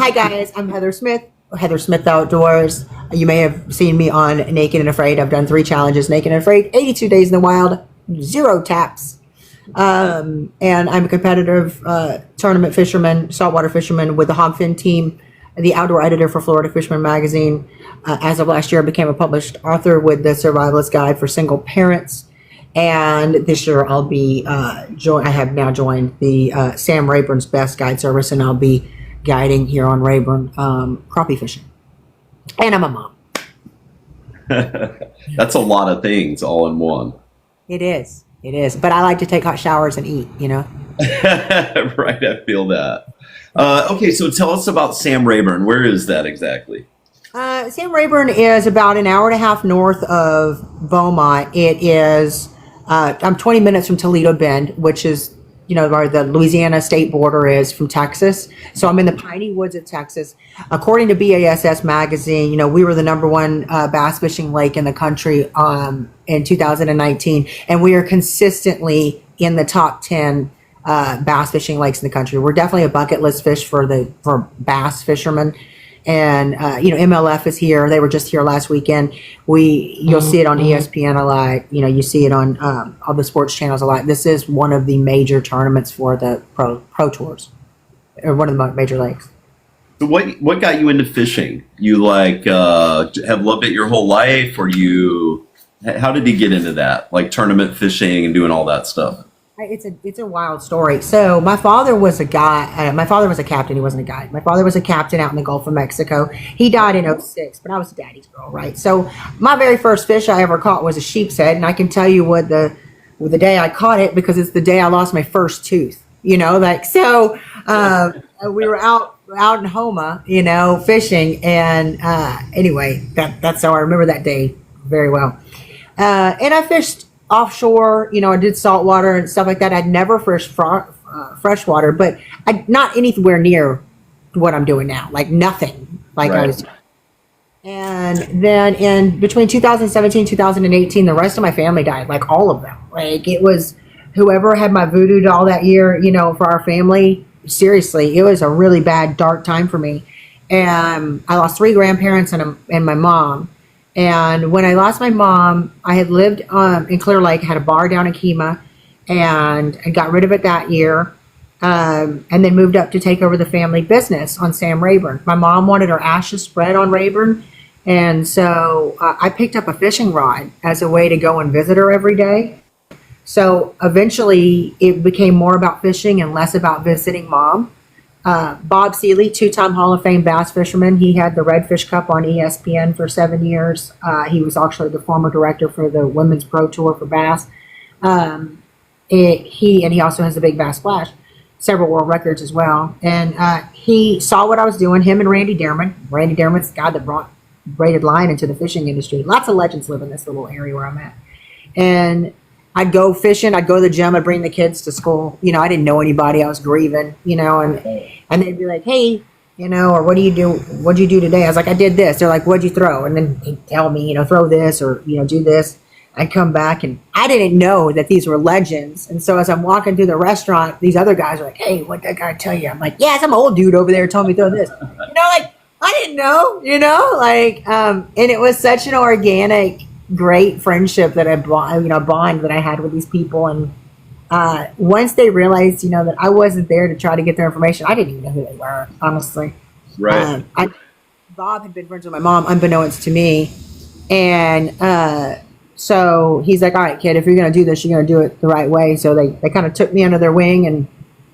Hi guys, I'm Heather Smith, Heather Smith Outdoors. You may have seen me on Naked and Afraid. I've done 3 challenges, Naked and Afraid, 82 days in the wild, 0 taps. And I'm a competitive tournament fisherman, saltwater fisherman with the Hogfin team, the outdoor editor for Florida Fisherman Magazine. As of last year, I became a published author with the Survivalist Guide for Single Parents. And this year I'll be, I have now joined the Sam Rayburn's Best Guide Service, and I'll be guiding here on Rayburn crappie fishing. And I'm a mom. That's a lot of things all in one. It is. It is. But I like to take hot showers and eat, you know? Right, I feel that. Okay, so tell us about Sam Rayburn. Where is that exactly? Sam Rayburn is about an hour and a half north of Beaumont. It is, I'm 20 minutes from Toledo Bend, which is, you know, where the Louisiana state border is from Texas. So I'm in the piney woods of Texas. According to BASS magazine, you know, we were the #1 bass fishing lake in the country in 2019. And we are consistently in the top 10 bass fishing lakes in the country. We're definitely a bucket list fish for bass fishermen. And, you know, MLF is here. They were just here last weekend. You'll see it on ESPN a lot. You know, you see it on all the sports channels a lot. This is one of the major tournaments for the pro tours, or one of the major lakes. So what got you into fishing? You like have loved it your whole life, or how did you get into that? Like tournament fishing and doing all that stuff? It's a wild story. So my father was a guy. My father was a captain. He wasn't a guide. My father was a captain out in the Gulf of Mexico. He died in '06, but I was a daddy's girl, right? So my very first fish I ever caught was a sheep's head, and I can tell you what the day I caught it, because it's the day I lost my first tooth. You know, like so. We were out in Homa, you know, fishing, and anyway, that's how I remember that day very well. And I fished offshore, you know, I did saltwater and stuff like that. I'd never fished freshwater, but not anywhere near what I'm doing now. Like nothing. Like right. I was. And then in between 2017, 2018, the rest of my family died. Like all of them. Like it was whoever had my voodoo doll that year, you know, for our family. Seriously, it was a really bad, dark time for me. And I lost 3 grandparents and my mom. And when I lost my mom, I had lived in Clear Lake, had a bar down in Cuba, and I got rid of it that year, and then moved up to take over the family business on Sam Rayburn. My mom wanted her ashes spread on Rayburn, and so I picked up a fishing rod as a way to go and visit her every day. So eventually it became more about fishing and less about visiting mom. Bob Seeley, 2-time Hall of Fame bass fisherman. He had the Redfish Cup on ESPN for 7 years. He was actually the former director for the Women's Pro Tour for bass. He also has the Big Bass Splash, several world records as well. And he saw what I was doing, him and Randy Dearman. Randy Dearman's the guy that brought braided line into the fishing industry. Lots of legends live in this little area where I'm at. And I'd go fishing, I'd go to the gym, I'd bring the kids to school. You know, I didn't know anybody, I was grieving, you know, and they'd be like, hey, you know, or what'd you do today? I was like, I did this. They're like, what'd you throw? And then he'd tell me, you know, throw this or, you know, do this. I'd come back and I didn't know that these were legends. And so as I'm walking through the restaurant, these other guys are like, hey, what'd that guy tell you? I'm like, yeah, some old dude over there told me to throw this. You know, like, I didn't know, you know, like, and it was such an organic, great friendship that bond that I had with these people. And once they realized, you know, that I wasn't there to try to get their information, I didn't even know who they were, honestly. Right. Bob had been friends with my mom, unbeknownst to me. And so he's like, all right, kid, if you're going to do this, you're going to do it the right way. So they kind of took me under their wing, and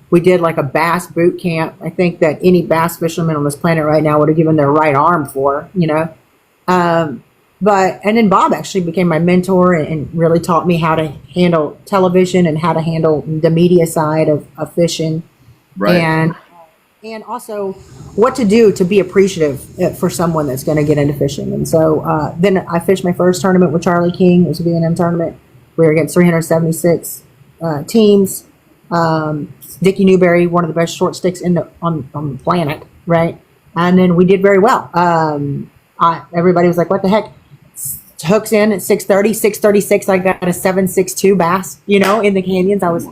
we did like a bass boot camp. I think that any bass fisherman on this planet right now would have given their right arm for, you know. And then Bob actually became my mentor and really taught me how to handle television and how to handle the media side of fishing. Right. And also what to do to be appreciative for someone that's going to get into fishing. And so then I fished my first tournament with Charlie King. It was a B&M tournament. We were against 376 teams. Dickie Newberry, one of the best short sticks on the planet, right? And then we did very well. Everybody was like, what the heck? Hooks in at 6:30, 6:36. I got a 7.62 bass, you know, in the canyons. I was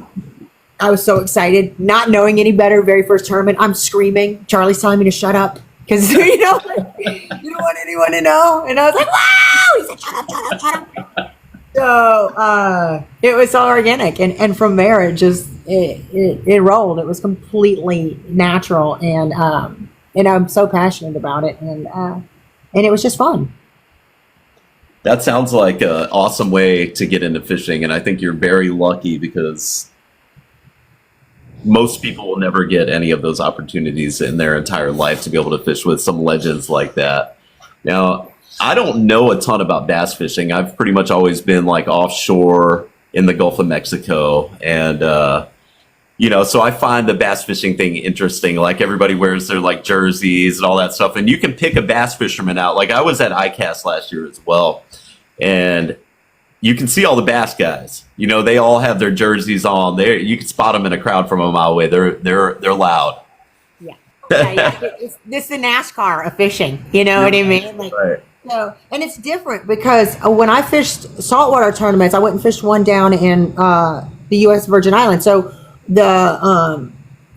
I was so excited, not knowing any better. Very first tournament, I'm screaming. Charlie's telling me to shut up because you don't want anyone to know. And I was like, "Wow!" He said, "Shut up, shut up, shut up." So it was all organic, and from there it rolled. It was completely natural, and I'm so passionate about it, and it was just fun. That sounds like an awesome way to get into fishing, and I think you're very lucky because most people will never get any of those opportunities in their entire life to be able to fish with some legends like that. Now, I don't know a ton about bass fishing. I've pretty much always been like offshore in the Gulf of Mexico, and so I find the bass fishing thing interesting. Like everybody wears their like jerseys and all that stuff, and you can pick a bass fisherman out. Like I was at ICAST last year as well, and you can see all the bass guys. They all have their jerseys on. There, you can spot them in a crowd from a mile away. They're loud. Yeah. It's the NASCAR of fishing. You know what I mean? Like, right. So, and it's different because when I fished saltwater tournaments, I went and fished one down in the U.S. Virgin Islands. So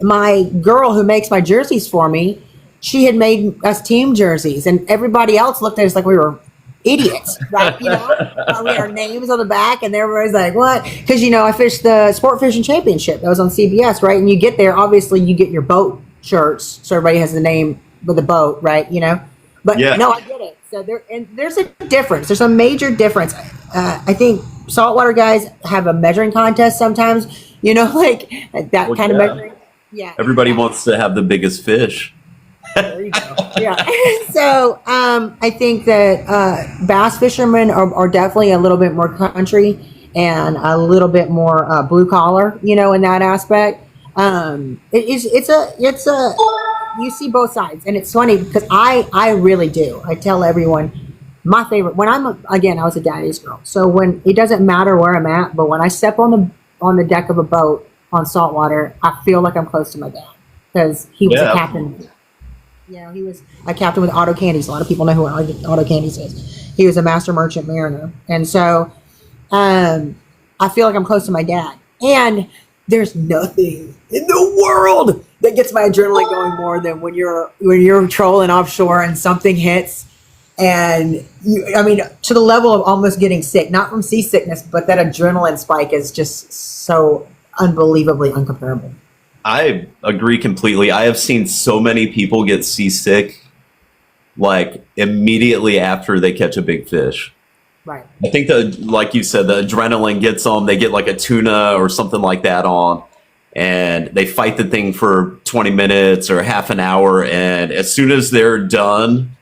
my girl who makes my jerseys for me, she had made us team jerseys, and everybody else looked at us like we were idiots, right? We had our names on the back, and everybody's like, "What?" Because I fished the Sport Fishing Championship that was on CBS, right? And you get there, obviously, you get your boat shirts, so everybody has the name with the boat, right? But yeah. No, I get it. So there's a difference. There's a major difference. I think saltwater guys have a measuring contest sometimes. Like that kind of measuring. Yeah. Everybody wants to have the biggest fish. There you go. Yeah. So I think that bass fishermen are definitely a little bit more country and a little bit more blue collar, in that aspect. It's a you see both sides, and it's funny because I really do. I tell everyone my favorite when I was a daddy's girl. So when it doesn't matter where I'm at, but when I step on the deck of a boat on saltwater, I feel like I'm close to my dad because he was a captain. He was a captain with Auto Candies. A lot of people know who Auto Candies is. He was a master merchant mariner. And so I feel like I'm close to my dad. And there's nothing in the world that gets my adrenaline going more than when you're trolling offshore and something hits and to the level of almost getting sick, not from seasickness, but that adrenaline spike is just so unbelievably uncomparable. I agree completely. I have seen so many people get seasick like immediately after they catch a big fish. Right. I think like you said, the adrenaline gets them. They get like a tuna or something like that on, and they fight the thing for 20 minutes or half an hour. And as soon as they're done,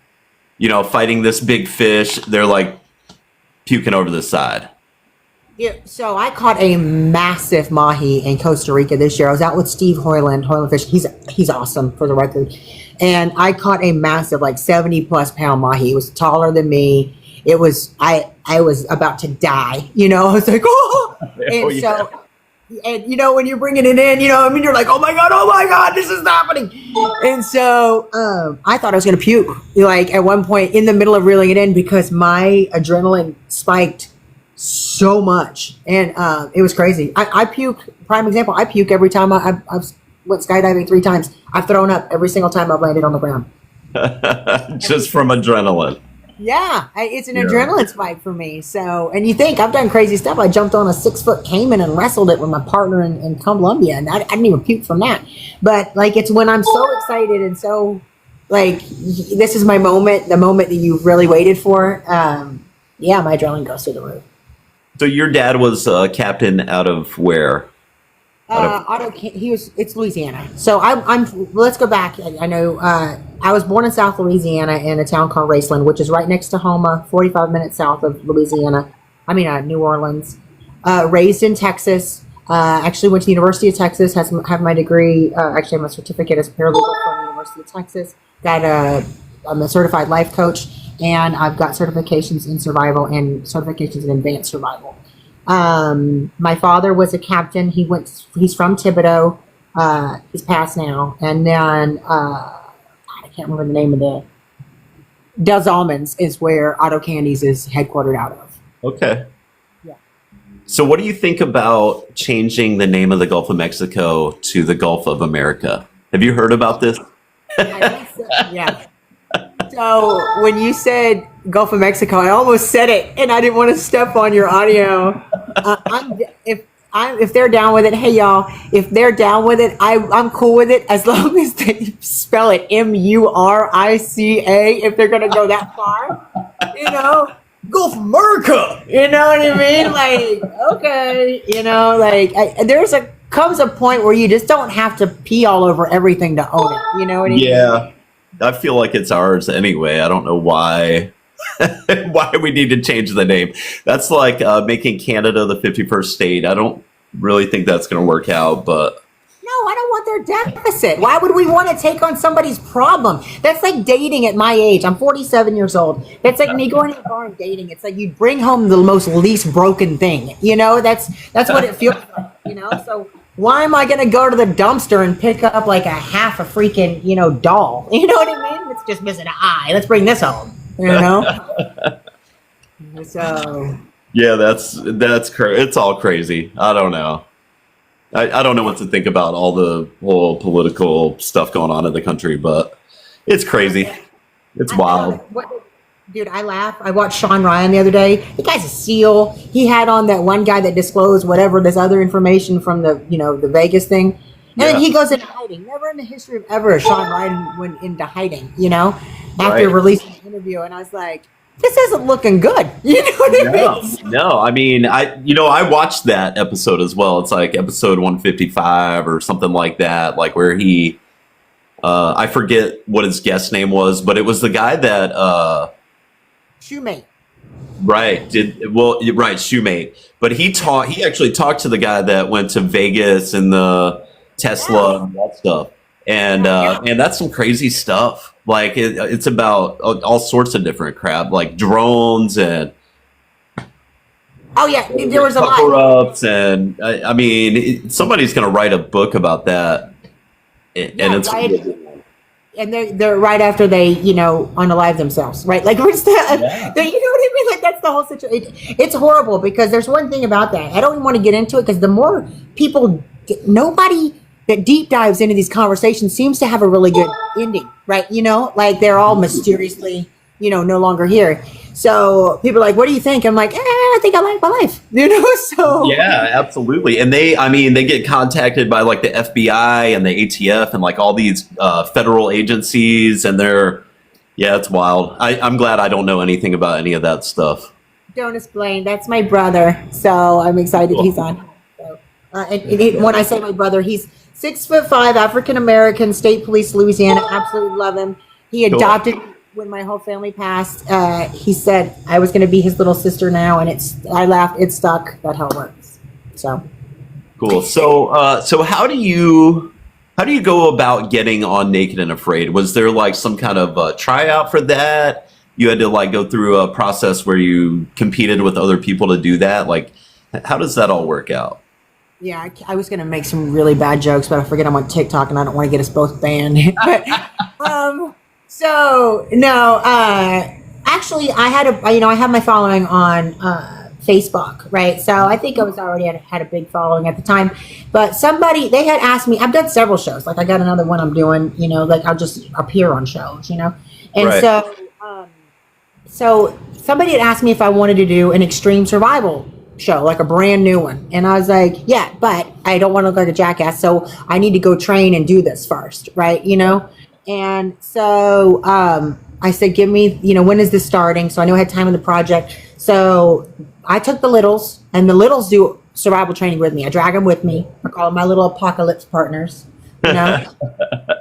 fighting this big fish, they're like puking over the side. Yeah, so I caught a massive mahi in Costa Rica this year. I was out with Steve Hoyland Fish. He's awesome, for the record. And I caught a massive, like 70 plus pound mahi. It was taller than me. It was I was about to die. I was like, oh. And so, and when you're bringing it in, you're like, oh my god, this is happening. And so I thought I was gonna puke. Like at one point in the middle of reeling it in because my adrenaline spiked so much, and it was crazy. I puke. Prime example. I puke every time I've went skydiving 3 times. I've thrown up every single time I've landed on the ground. Just from adrenaline. Yeah, it's an adrenaline spike for me. So, and you think I've done crazy stuff. I jumped on a 6-foot caiman and wrestled it with my partner in Colombia, and I didn't even puke from that. But like, it's when I'm so excited and so like, this is my moment, the moment that you've really waited for. My adrenaline goes through the roof. So your dad was a captain out of where? It's Louisiana. So let's go back. I know I was born in South Louisiana in a town called Raceland, which is right next to Houma, 45 minutes south of New Orleans. Raised in Texas. Actually went to the University of Texas. Have my degree. Actually, have my certificate as paralegal from the University of Texas. I'm a certified life coach, and I've got certifications in survival and certifications in advanced survival. My father was a captain. He's from Thibodeau. He's passed now. And then, I can't remember the name of Does Almonds is where Auto Candies is headquartered out of. Okay. Yeah. So what do you think about changing the name of the Gulf of Mexico to the Gulf of America? Have you heard about this? Yeah. So when you said Gulf of Mexico, I almost said it, and I didn't want to step on your audio. If they're down with it, hey y'all, if they're down with it, I'm cool with it as long as they spell it Murica. If they're gonna go that far, Gulf of America. You know what I mean? Like, okay, comes a point where you just don't have to pee all over everything to own it. You know what I mean? Yeah, I feel like it's ours anyway. I don't know why. Why we need to change the name. That's like making Canada the 51st state. I don't really think that's going to work out, but no, I don't want their deficit. Why would we want to take on somebody's problem? That's like dating at my age. I'm 47 years old. That's like me going to a bar and dating. It's like you bring home the most least broken thing. That's what it feels like. So why am I going to go to the dumpster and pick up like a half a freaking, doll? You know what I mean? It's just missing an eye. Let's bring this home. So yeah, that's crazy. It's all crazy. I don't know. I don't know what to think about all the whole political stuff going on in the country, but it's crazy. It's wild. Dude, I laugh. I watched Sean Ryan the other day. The guy's a SEAL. He had on that one guy that disclosed whatever this other information from the the Vegas thing. And then he goes into hiding. Never in the history of ever Sean Ryan went into hiding, after releasing the interview. And I was like, this isn't looking good. You know what I mean? No, I mean, I watched that episode as well. It's like episode 155 or something like that, like where he, I forget what his guest name was, but it was the guy that, Shoemate. Right. Shoemate. But he actually talked to the guy that went to Vegas and the Tesla and that stuff. And that's some crazy stuff. Like it's about all sorts of different crap, like drones and there was a lot. Cover-ups, and I mean, somebody's going to write a book about that, and it's right. And they're right after they unalive themselves, right? Like we're still, you know what I mean? Like that's the whole situation. It's horrible because there's one thing about that. I don't even want to get into it because the more people, nobody that deep dives into these conversations seems to have a really good ending, right? Like they're all mysteriously, no longer here. So people are like, what do you think? I'm like, I think I like my life, so. Yeah, absolutely. And they get contacted by like the FBI and the ATF and like all these federal agencies, and it's wild. I'm glad I don't know anything about any of that stuff. Don't explain. That's my brother. So I'm excited he's on. So, when I say my brother, he's 6'5", African-American, state police, Louisiana. Absolutely love him. He adopted when my whole family passed. He said I was going to be his little sister now, and I laughed. It stuck. That's how it works. So cool. So how do you go about getting on Naked and Afraid? Was there like some kind of tryout for that? You had to like go through a process where you competed with other people to do that. Like, how does that all work out? Yeah, I was going to make some really bad jokes, but I forget I'm on TikTok and I don't want to get us both banned. But, actually I had my following on Facebook, right? So I think I was already had a big following at the time, but they had asked me, I've done several shows. Like I got another one I'm doing, like I'll just appear on shows, and right. So somebody had asked me if I wanted to do an extreme survival show, like a brand new one. And I was like, yeah, but I don't want to look like a jackass. So I need to go train and do this first. Right. And so, I said, give me, when is this starting? So I knew I had time on the project. So I took the littles, and the littles do survival training with me. I drag them with me. I call them my little apocalypse partners,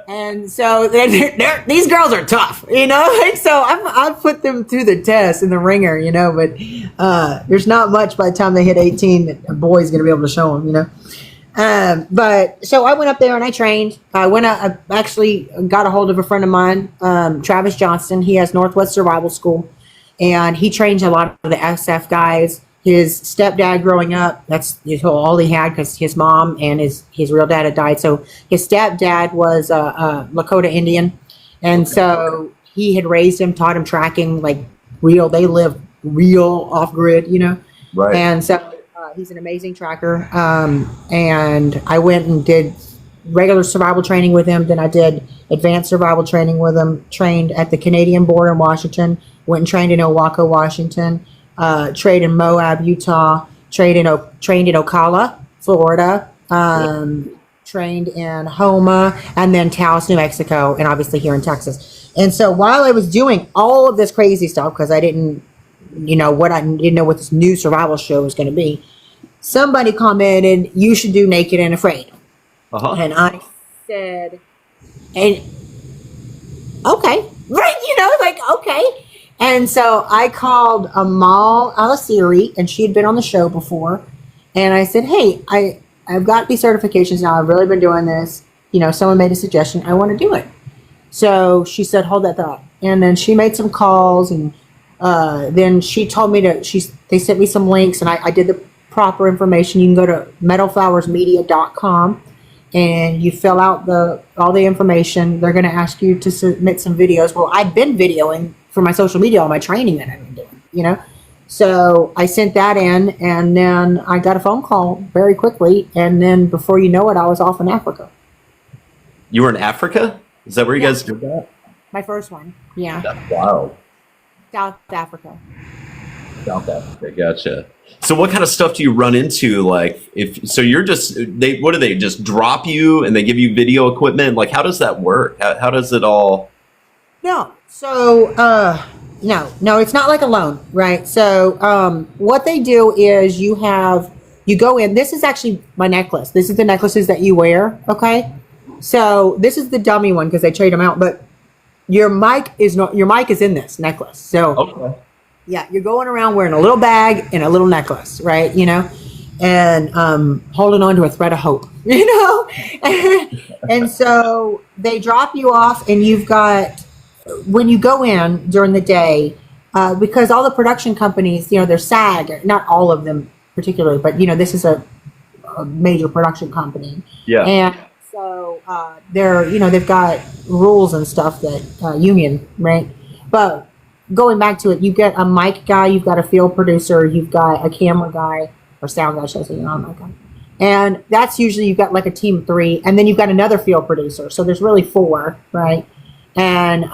And so these girls are tough, so I've put them through the test in the ringer, but there's not much by the time they hit 18 that a boy's going to be able to show them, but so I went up there and I trained. I actually got a hold of a friend of mine, Travis Johnston. He has Northwest Survival School, and he trains a lot of the SF guys. His stepdad growing up, that's all he had because his mom and his real dad had died. So his stepdad was a Lakota Indian. And so he had raised him, taught him tracking, like real, they live real off grid, Right. And so He's an amazing tracker. And I went and did regular survival training with him. Then I did advanced survival training with him. Trained at the Canadian border in Washington. Went and trained in Owaka, Washington. Trained in Moab, Utah. Trained in Ocala, Florida. Trained in Homa, and then Taos, New Mexico, and obviously here in Texas. And so while I was doing all of this crazy stuff, because I didn't know what this new survival show was going to be, somebody commented, "You should do Naked and Afraid." And I said, "And okay, right? Okay." And so I called Amal Al-Asiri, and she had been on the show before, and I said, "Hey, I've got these certifications now. I've really been doing this. Someone made a suggestion. I want to do it." So she said, "Hold that thought." And then she made some calls, and then she told me they sent me some links, and I did the proper information. You can go to meadowflowersmedia.com, and you fill out all the information. They're going to ask you to submit some videos. Well, I've been videoing for my social media, all my training that I've been doing, So I sent that in, and then I got a phone call very quickly, and then before you know it, I was off in Africa. You were in Africa? Is that where you guys did that? My first one, yeah. That's wild. South Africa. South Africa, gotcha. So what kind of stuff do you run into? Like, you're what do they just drop you and they give you video equipment? Like, how does that work? How does it all? No, so No, it's not like a loan, right? So what they do is you go in. This is actually my necklace. This is the necklaces that you wear, okay? So this is the dummy one because they trade them out. But your mic is in this necklace. So okay. Yeah, you're going around wearing a little bag and a little necklace, right? And holding on to a thread of hope, And so they drop you off, and you've got. When you go in during the day, because all the production companies, they're SAG, not all of them particularly, but this is a major production company. Yeah. And so they've got rules and stuff that union, right? But going back to it, you get a mic guy, you've got a field producer, you've got a camera guy or sound guy, should I say, mic guy. And that's usually you've got like a team of 3, and then you've got another field producer. So there's really 4, right? And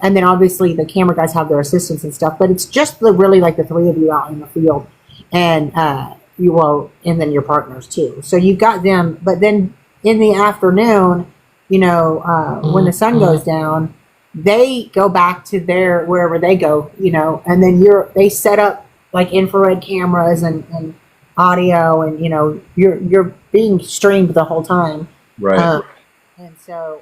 then obviously the camera guys have their assistants and stuff, but it's just really like the 3 of you out in the field, and then your partners too. So you've got them, but then in the afternoon, when the sun goes down, they go back to wherever they go, and then they set up like infrared cameras and audio, and you're being streamed the whole time. Right. And so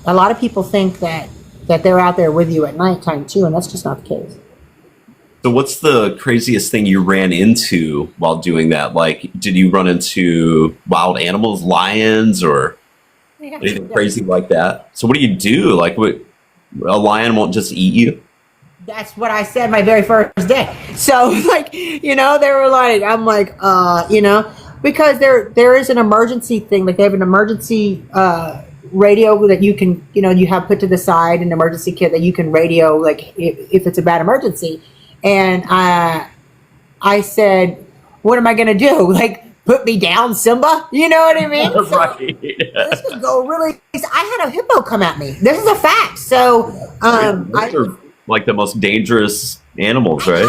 a lot of people think that they're out there with you at nighttime too, and that's just not the case. So what's the craziest thing you ran into while doing that? Like, did you run into wild animals, lions, or anything crazy like that? So what do you do? Like, a lion won't just eat you? That's what I said my very first day. So they were like, I'm like, because there is an emergency thing. Like they have an emergency radio that you can, you have put to the side, an emergency kit that you can radio, like if it's a bad emergency. And I said, what am I going to do? Like, put me down, Simba? You know what I mean? So right. This could go really. I had a hippo come at me. This is a fact. So those are like the most dangerous animals, right?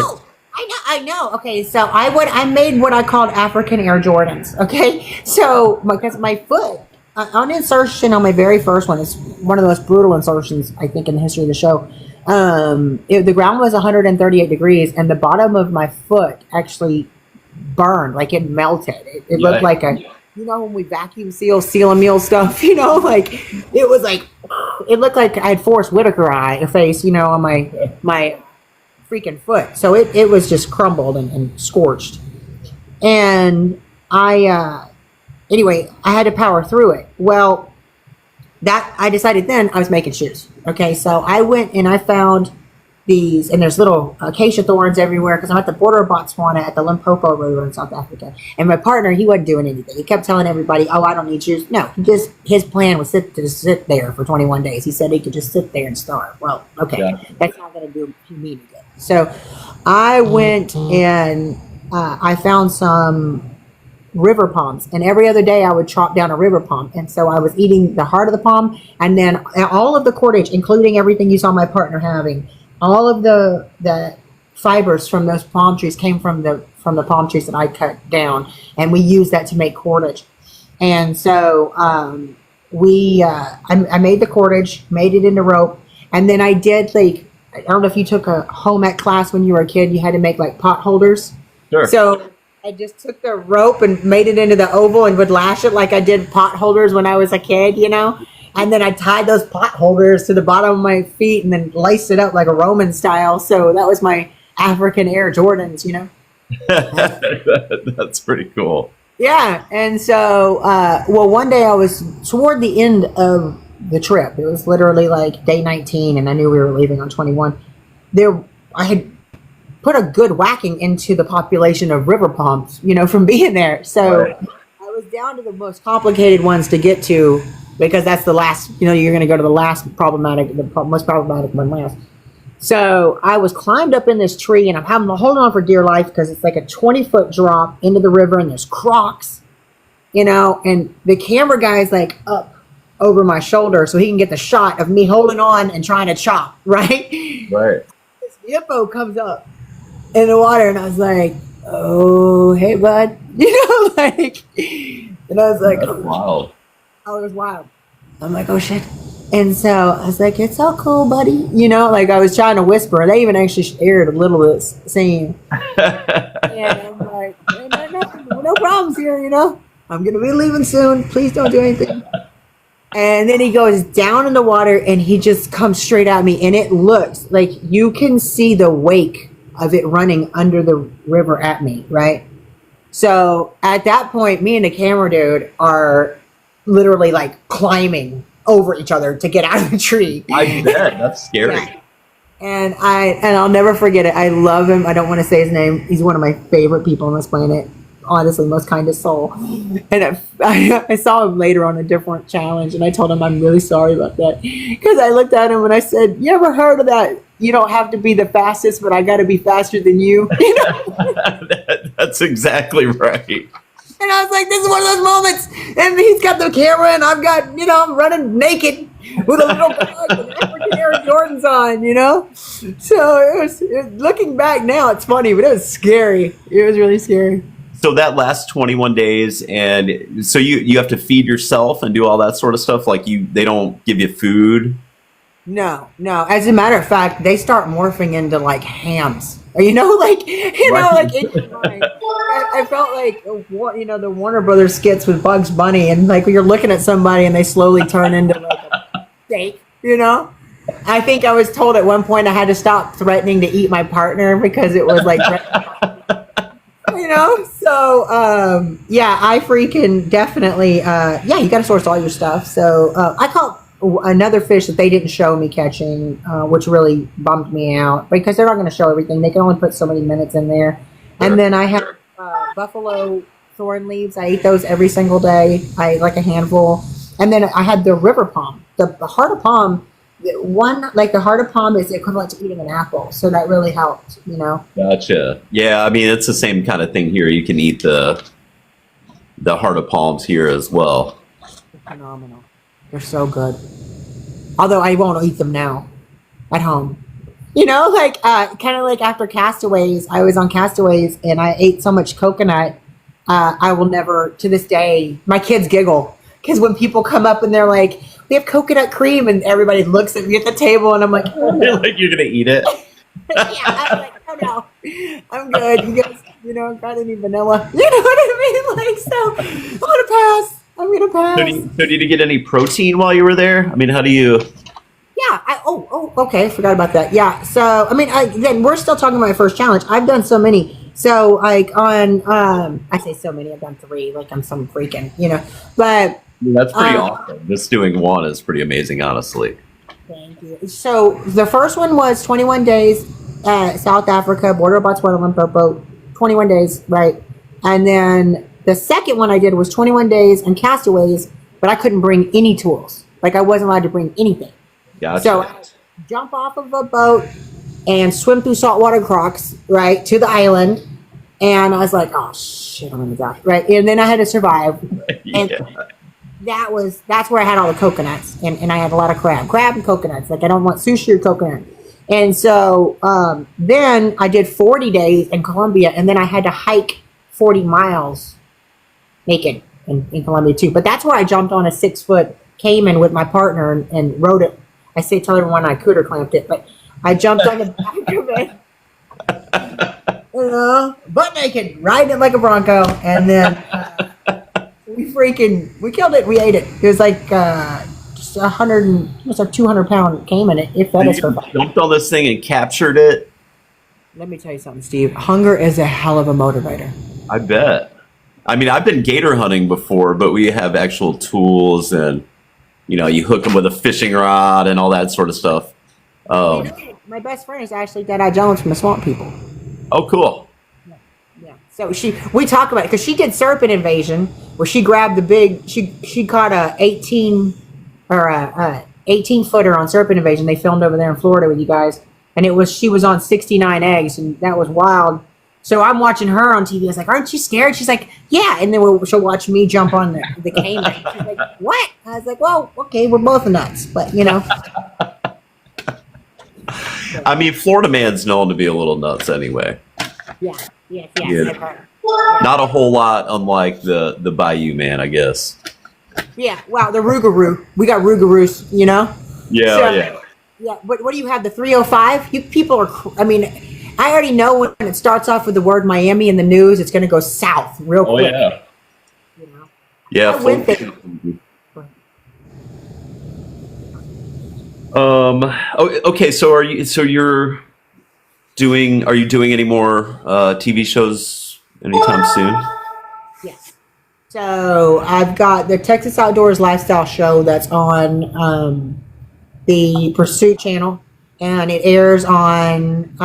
I know. Okay, so I made what I called African Air Jordans. Okay, so because my foot on insertion on my very first one is one of the most brutal insertions I think in the history of the show. The ground was 138 degrees, and the bottom of my foot actually burned, like it melted. It looked like when we vacuum seal and meal stuff, like it was like it looked like I had Forrest Whitaker face, on my freaking foot. So it was just crumbled and scorched. And anyway, I had to power through it. Well, I decided then I was making shoes. Okay, so I went and I found these, and there's little acacia thorns everywhere because I'm at the border of Botswana at the Limpopo River in South Africa. And my partner, he wasn't doing anything. He kept telling everybody, "Oh, I don't need shoes." No, his plan was to sit there for 21 days. He said he could just sit there and starve. Well, okay, that's not going to do me any good. So I went and I found some river palms, and every other day I would chop down a river palm. And so I was eating the heart of the palm, and then all of the cordage, including everything you saw my partner having, all of the fibers from those palm trees came from the palm trees that I cut down, and we used that to make cordage. And so I made the cordage, made it into rope, and then I did like, I don't know if you took a home ec class when you were a kid, you had to make like pot holders. Sure. So I just took the rope and made it into the oval and would lash it like I did pot holders when I was a kid, you know? And then I tied those pot holders to the bottom of my feet and then laced it up like a Roman style. So that was my African Air Jordans, you know? That's pretty cool. Yeah. And so, well, one day I was toward the end of the trip. It was literally like day 19 and I knew we were leaving on 21. I had put a good whacking into the population of river palms, you know, from being there. So Right. I was down to the most complicated ones to get to, because that's the last, you know, you're going to go to the last problematic, the most problematic one last. So I was climbed up in this tree and I'm having to hold on for dear life because it's like a 20-foot drop into the river and there's crocs, you know, and the camera guy's like up over my shoulder so he can get the shot of me holding on and trying to chop, right? Right. This hippo comes up in the water and I was like, oh, hey, bud. You know, like, and I was like, That's wild. oh, it was wild. I'm like, oh, shit. And so I was like, it's all cool, buddy. You know, like I was trying to whisper. They even actually aired a little of this scene. And I'm like, no problems here, you know. I'm going to be leaving soon. Please don't do anything. And then he goes down in the water and he just comes straight at me. And it looks like you can see the wake of it running under the river at me, right? So at that point, me and the camera dude are literally like climbing over each other to get out of the tree. I bet. That's scary. Yeah. And I'll never forget it. I love him. I don't want to say his name. He's one of my favorite people on this planet. Honestly, most kindest soul. And I saw him later on a different challenge, and I told him I'm really sorry about that, because I looked at him and I said, "You ever heard of that? You don't have to be the fastest, but I got to be faster than you." You know? That's exactly right. And I was like, this is one of those moments. And he's got the camera, and I've got, you know, I'm running naked with a little bag and African Air Jordans on, you know? So looking back now, it's funny, but it was scary. It was really scary. So that last 21 days, and so you have to feed yourself and do all that sort of stuff? Like they don't give you food? No. As a matter of fact, they start morphing into like hams. You know, like, you know, like I felt like, you know, the Warner Brothers skits with Bugs Bunny, and like you're looking at somebody and they slowly turn into like a steak, you know? I think I was told at one point I had to stop threatening to eat my partner because it was like, you know? So, yeah, I freaking definitely, yeah, you got to source all your stuff. So I caught another fish that they didn't show me catching, which really bummed me out because they're not going to show everything. They can only put so many minutes in there. And then I had buffalo thorn leaves. I ate those every single day. I ate like a handful. And then I had the river palm. The heart of palm, the heart of palm is equivalent to eating an apple. So that really helped, you know. Gotcha. Yeah, I mean, it's the same kind of thing here. You can eat the heart of palms here as well. They're phenomenal. They're so good. Although I won't eat them now at home. You know, like kind of like after Castaways, I was on Castaways and I ate so much coconut. I will never, to this day, my kids giggle because when people come up and they're like, "We have coconut cream," and everybody looks at me at the table and I'm like, "Oh, no." Like you're gonna eat it? Yeah, I'm like, "Oh no, I'm good. You guys, you know, got any vanilla?" You know what I mean? Like, so I'm gonna pass. So did you get any protein while you were there? I mean, how do you? Yeah. Okay. Forgot about that. Yeah. So, I mean, then we're still talking about my first challenge. I've done so many. So, like on, I say so many. I've done 3. Like I'm some freaking, you know. But That's pretty awesome. Just doing one is pretty amazing, honestly. thank you. So the first one was 21 days, South Africa, border of Botswana, Limpopo. 21 days, right? And then the second one I did was 21 days and Castaways, but I couldn't bring any tools. Like I wasn't allowed to bring anything. Gotcha. So I jump off of a boat and swim through saltwater crocs, right, to the island. And I was like, oh shit, I'm gonna die, right? And then I had to survive, and that's where I had all the coconuts, and I had a lot of crab and coconuts. Like I don't want sushi or coconut. And so then I did 40 days in Colombia, and then I had to hike 40 miles naked in Colombia too. But that's where I jumped on a 6-foot caiman with my partner and rode it. I say tell everyone I cooter clamped it, but I jumped on the back of it, butt naked, riding it like a bronco, and then we killed it. We ate it. It was like just 200-pound caiman. It fed us for fun. Jumped on this thing and captured it. Let me tell you something, Steve. Hunger is a hell of a motivator. I bet. I mean, I've been gator hunting before, but we have actual tools, and you hook them with a fishing rod and all that sort of stuff. My best friend is actually Dead-Eye Jones from the Swamp People. Oh, cool. Yeah. So we talk about it because she did serpent invasion, where she grabbed the big. She caught a 18 footer on serpent invasion. They filmed over there in Florida with you guys, and she was on 69 eggs, and that was wild. So I'm watching her on TV. I was like, "Aren't you scared?" She's like, "Yeah." And then she'll watch me jump on the caiman. She's like, "What?" I was like, "Well, okay, we're both nuts, but I mean, Florida man's known to be a little nuts anyway. Yeah. Not a whole lot unlike the Bayou man, I guess. Yeah. Wow, the Rougarou. We got Rougaroos, Yeah, Yeah. What do you have? The 305? You people are. I mean, I already know when it starts off with the word Miami in the news, it's going to go south real quick. Oh yeah. I went there. Okay. So are you doing any more TV shows anytime soon? Yes. So I've got the Texas Outdoors Lifestyle Show that's on the Pursuit channel, and it airs on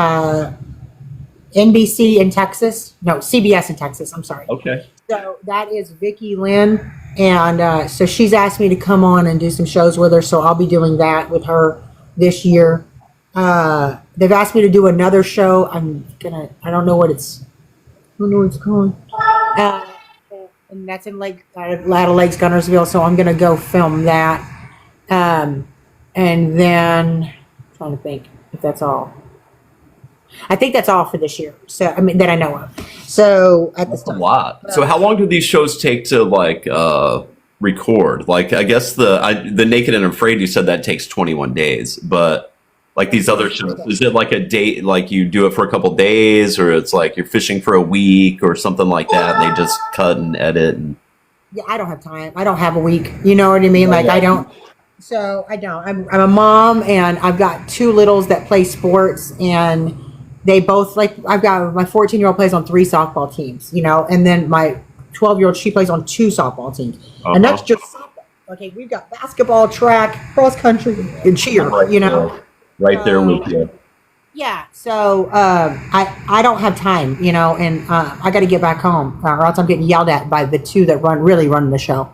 NBC in Texas. No, CBS in Texas. I'm sorry. Okay. So that is Vicki Lynn, and so she's asked me to come on and do some shows with her. So I'll be doing that with her this year. They've asked me to do another show. I don't know what it's called. And that's in Ladder Lakes, Gunnersville. So I'm gonna go film that. And then I'm trying to think if that's all. I think that's all for this year. So that I know of. So that's a lot. So how long do these shows take to record? Like I guess the Naked and Afraid, you said that takes 21 days, but like these other shows, is it like a date? Like you do it for a couple days, or it's like you're fishing for a week or something like that, and they just cut and edit? Yeah, I don't have time. I don't have a week. You know what I mean? Like I don't. So I don't. I'm a mom, and I've got 2 littles that play sports, and they both I've got my 14-year-old plays on 3 softball teams, and then my 12-year-old, she plays on 2 softball teams, and that's just softball. Okay, we've got basketball, track, cross country, and cheer. Right there with you. Yeah. So I don't have time, and I got to get back home, or else I'm getting yelled at by the 2 that really run the show.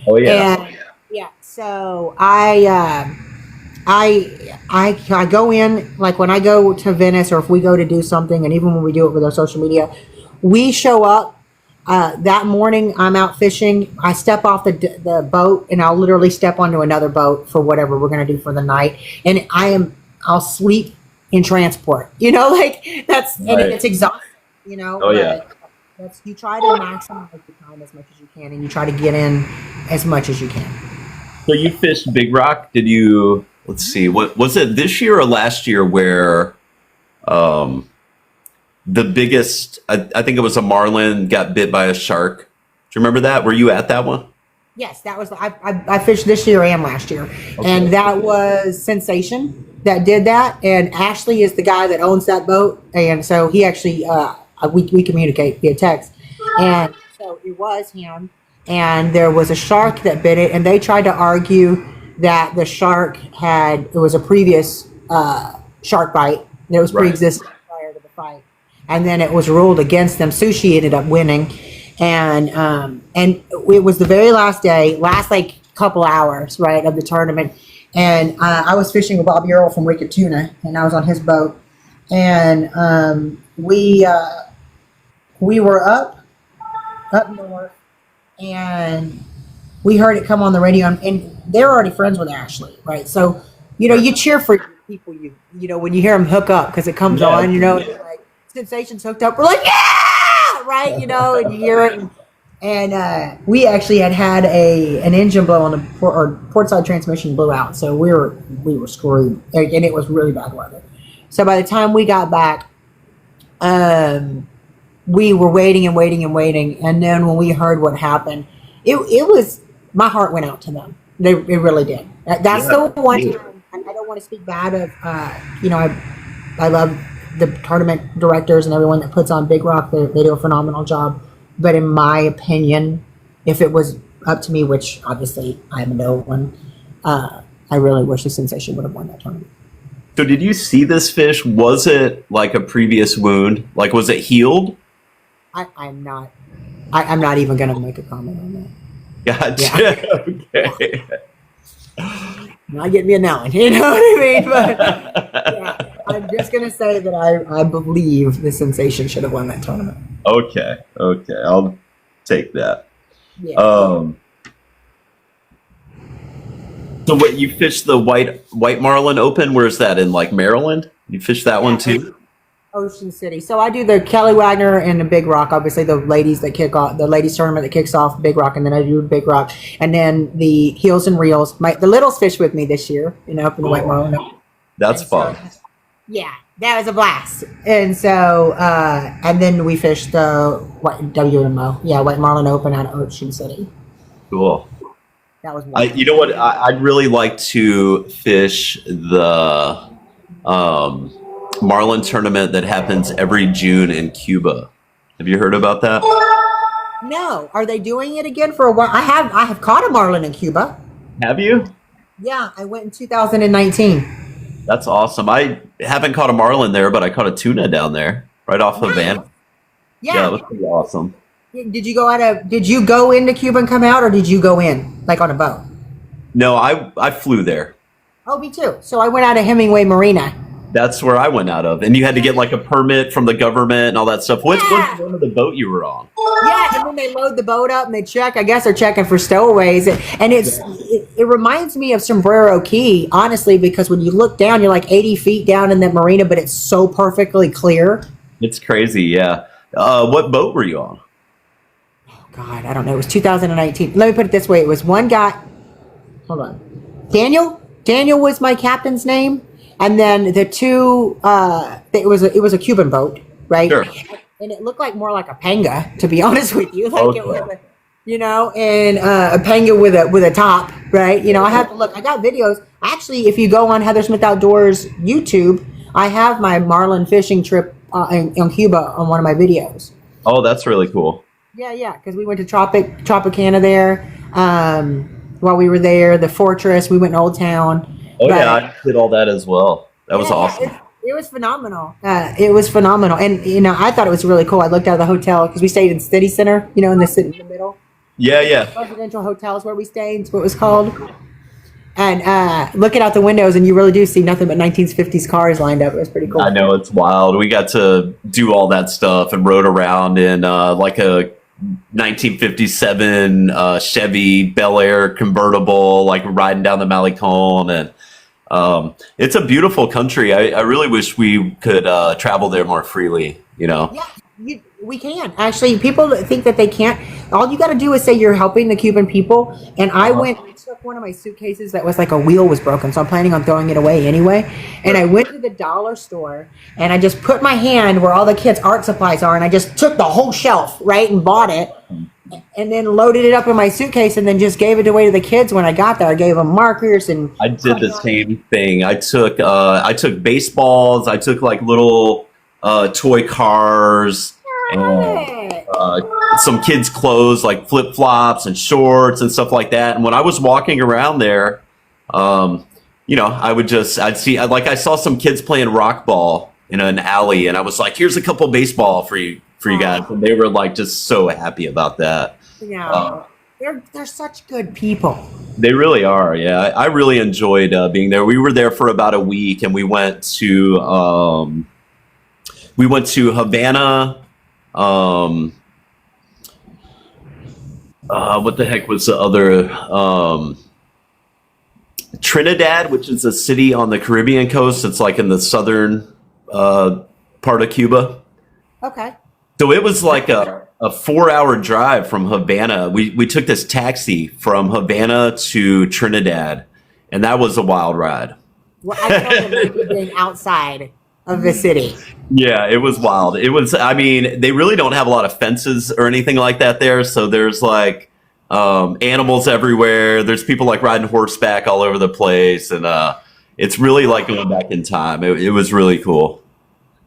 Oh yeah. And, yeah. So I go in, like when I go to Venice, or if we go to do something, and even when we do it with our social media, we show up. That morning, I'm out fishing. I step off the boat, and I'll literally step onto another boat for whatever we're going to do for the night. And I'll sleep in transport. And it's exhausting. Oh yeah. You try to maximize the time as much as you can, and you try to get in as much as you can. So you fished Big Rock. Did you? Let's see. What was it this year or last year where? The biggest, I think it was a marlin got bit by a shark. Do you remember that? Were you at that one? Yes, that was. I fished this year and last year, and that was Sensation that did that. And Ashley is the guy that owns that boat, and so he actually we communicate via text, and so it was him. And there was a shark that bit it, and they tried to argue that the shark it was a previous shark bite that was pre-existing prior to the fight. And then it was ruled against them. Sushi ended up winning, and it was the very last day, last couple hours, right, of the tournament. And I was fishing with Bobby Earl from Wicked Tuna, and I was on his boat, and we were up north, and we heard it come on the radio, and they're already friends with Ashley, right? So, you cheer for people, when you hear them hook up, because it comes on, it's like Sensation's hooked up. We're like, yeah, right, and you hear it. And we actually had an engine blow on or port side transmission blew out, so we were screwed, and it was really bad weather. So by the time we got back, we were waiting and waiting and waiting, and then when we heard what happened, it was, my heart went out to them. It really did. That's the one time. I don't want to speak bad of, I love the tournament directors and everyone that puts on Big Rock. They do a phenomenal job. But in my opinion, if it was up to me, which obviously I'm no one, I really wish the Sensation would have won that tournament. So did you see this fish? Was it like a previous wound? Like, was it healed? I'm not even going to make a comment on that. Gotcha. Yeah. Okay. Not getting me a noun, you know what I mean? But I'm just going to say that I believe the Sensation should have won that tournament. Okay. I'll take that. Yeah. So what, you fished the White Marlin Open? Where's that, in like Maryland? You fished that one too? Ocean City. So I do the Kelly Wagner and the Big Rock, obviously the ladies tournament that kicks off Big Rock, and then I do Big Rock, and then the Heels and Reels. The littles fished with me this year, up in the White Marlin. That's fun. Yeah, that was a blast. And so, and then we fished the WMO, White Marlin Open out of Ocean City. Cool. That was wonderful. You know what? I'd really like to fish the Marlin tournament that happens every June in Cuba. Have you heard about that? No. Are they doing it again for a while? I have caught a Marlin in Cuba. Have you? Yeah, I went in 2019. That's awesome. I haven't caught a Marlin there, but I caught a tuna down there right off the van. Yeah, it was pretty awesome. Did you go into Cuba and come out, or did you go in like on a boat? No, I flew there. Oh, me too. So I went out of Hemingway Marina. That's where I went out of, and you had to get like a permit from the government and all that stuff. What's the name of the boat you were on? Yeah, and then they load the boat up and they check. I guess they're checking for stowaways, and it reminds me of Sombrero Key, honestly, because when you look down, you're like 80 feet down in that marina, but it's so perfectly clear. It's crazy, yeah. What boat were you on? Oh God, I don't know. It was 2019. Let me put it this way: it was one guy. Hold on, Daniel. Daniel was my captain's name. And then the two, it was a Cuban boat, right? Sure. And it looked like more like a panga, to be honest with you. Like it was, and a panga with a top, right? I have to look. I got videos. Actually, if you go on Heather Smith Outdoors YouTube, I have my Marlin fishing trip in Cuba on one of my videos. Oh, that's really cool. Yeah, because we went to Tropicana there while we were there. The Fortress. We went in Old Town. Oh, yeah, I did all that as well. That was awesome. It was phenomenal. It was phenomenal. And, I thought it was really cool. I looked out of the hotel because we stayed in City Center, in the city in the middle. Yeah. Residential hotels where we stayed. That's what it was called. And looking out the windows, and you really do see nothing but 1950s cars lined up. It was pretty cool. I know, it's wild. We got to do all that stuff and rode around in like a 1957 Chevy Bel Air convertible, like riding down the Malecon, and it's a beautiful country. I really wish we could travel there more freely, Yeah, we can. Actually, people think that they can't. All you got to do is say you're helping the Cuban people. And I took one of my suitcases that was like a wheel was broken, so I'm planning on throwing it away anyway. And I went to the dollar store, and I just put my hand where all the kids' art supplies are, and I just took the whole shelf, right, and bought it. And then loaded it up in my suitcase, and then just gave it away to the kids when I got there. I gave them markers, and I did the same thing. I took baseballs. I took like little toy cars, and some kids' clothes like flip flops and shorts and stuff like that. And when I was walking around there, I saw some kids playing rock ball in an alley, and I was like, "Here's a couple baseball for you guys," and they were like just so happy about that. Yeah, they're such good people. They really are. Yeah, I really enjoyed being there. We were there for about a week, and we went to Havana, What the heck was the other? Trinidad, which is a city on the Caribbean coast. It's like in the southern part of Cuba. Okay. So it was like a 4-hour drive from Havana. We took this taxi from Havana to Trinidad, and that was a wild ride. Well, I can't imagine being outside of the city. Yeah, it was wild. It was, I mean, they really don't have a lot of fences or anything like that there. So there's like animals everywhere. There's people like riding horseback all over the place. And it's really like going back in time. It was really cool.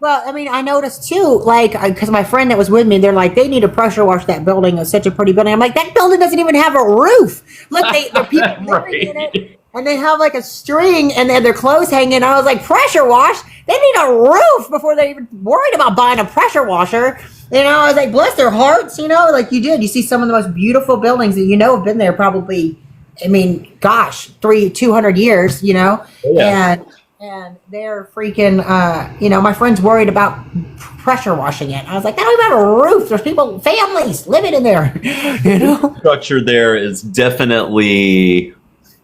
Well, I mean, I noticed too, like, because my friend that was with me, they're like, they need to pressure wash that building. It's such a pretty building. I'm like, that building doesn't even have a roof. Look, they're people living in it, and they have like a string, and they have their clothes hanging. I was like, pressure wash? They need a roof before they're even worried about buying a pressure washer. You know, I was like, bless their hearts, you know, like you did. You see some of the most beautiful buildings that you know have been there probably, I mean, gosh, 200 years, you know, and they're freaking, you know, my friend's worried about pressure washing it. I was like, they don't even have a roof. There's people, families living in there, you know? Structure there is definitely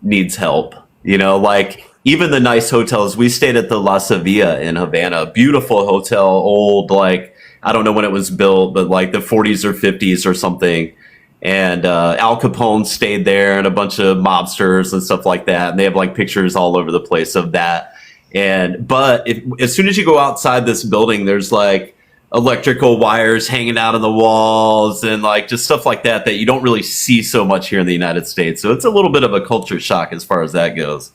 needs help, you know, like even the nice hotels. We stayed at the La Sevilla in Havana, beautiful hotel, old, like, I don't know when it was built, but like the 40s or 50s or something. And Al Capone stayed there and a bunch of mobsters and stuff like that. And they have like pictures all over the place of that. But as soon as you go outside this building, there's like electrical wires hanging out on the walls and like just stuff like that you don't really see so much here in the United States. So it's a little bit of a culture shock as far as that goes.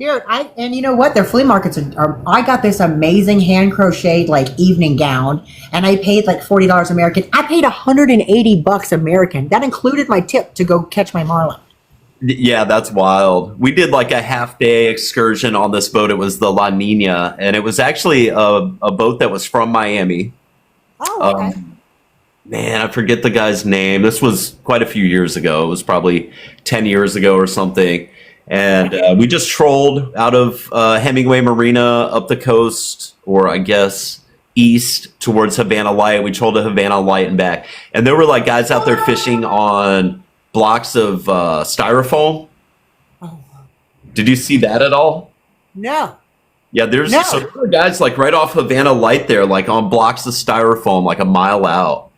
Dude, and you know what? Their flea markets are I got this amazing hand crocheted like evening gown, and I paid like $40 American. I paid $180 American. That included my tip to go catch my marlin. Yeah, that's wild. We did like a half-day excursion on this boat. It was the La Nina, and it was actually a boat that was from Miami. Oh, okay. Man, I forget the guy's name. This was quite a few years ago. It was probably 10 years ago or something. And we just trolled out of Hemingway Marina up the coast, or I guess east towards Havana Light. We trolled to Havana Light and back. And there were like guys out there fishing on blocks of styrofoam. Oh. Did you see that at all? No. Yeah, there were guys like right off Havana Light there, like on blocks of styrofoam, like a mile out.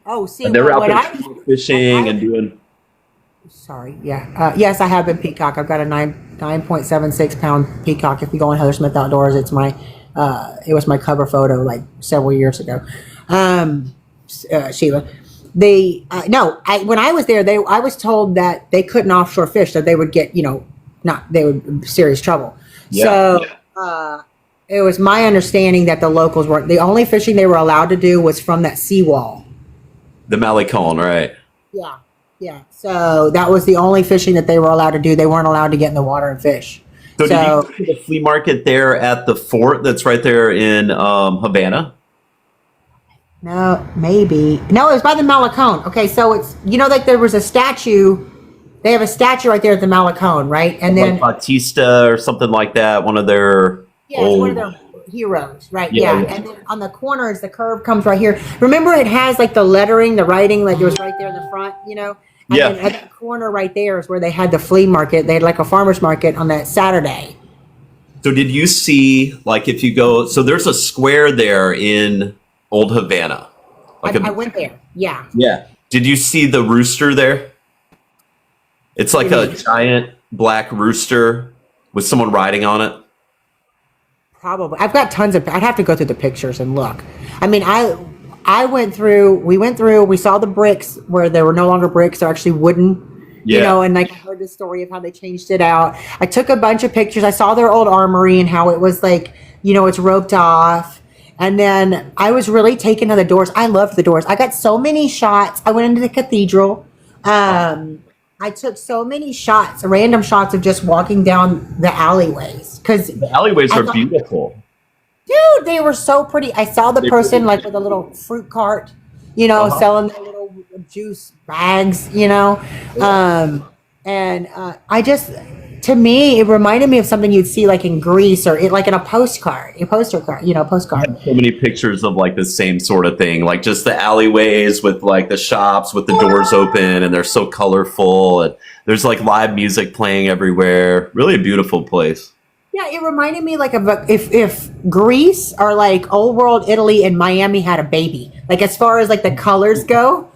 Oh, see, and they were out there fishing and doing. Sorry, yeah, yes, I have been peacock. I've got a 9.76 pound peacock. If you go on Heather Smith Outdoors, it's my, it was my cover photo like several years ago. Sheila. When I was there, I was told that they couldn't offshore fish, that they would get, they would serious trouble. Yeah. So it was my understanding that the locals weren't, the only fishing they were allowed to do was from that seawall. The Malecon, right? Yeah. Yeah. So that was the only fishing that they were allowed to do. They weren't allowed to get in the water and fish. So did you go to the flea market there at the fort that's right there in Havana? No, maybe. No, it was by the Malecon. Okay, so it's, like there was a statue. They have a statue right there at the Malecon, right? And then Batista or something like that, one of their it's one of their heroes, right? Yeah. And then on the corners, the curve comes right here. Remember, it has like the lettering, the writing, like it was right there in the front, And then at the corner right there is where they had the flea market. They had like a farmer's market on that Saturday. So did you see, like, if you go, so there's a square there in Old Havana. Like I went there. Yeah. Yeah. Did you see the rooster there? It's like a giant black rooster with someone riding on it. Probably. I've got tons of, I'd have to go through the pictures and look. I mean, we went through, we saw the bricks where there were no longer bricks, they're actually wooden, and like I heard the story of how they changed it out. I took a bunch of pictures. I saw their old armory and how it was like, it's roped off. And then I was really taken to the doors. I loved the doors. I got so many shots. I went into the cathedral. I took so many shots, random shots of just walking down the alleyways. Because the alleyways are beautiful. Dude, they were so pretty. I saw the person like with a little fruit cart, selling their little juice bags, and I just, to me, it reminded me of something you'd see like in Greece or like in a postcard, postcard. So many pictures of like the same sort of thing, like just the alleyways with like the shops with the doors open and they're so colorful and there's like live music playing everywhere. Really a beautiful place. Yeah, it reminded me like of if Greece or like old world Italy and Miami had a baby. Like as far as like the colors go,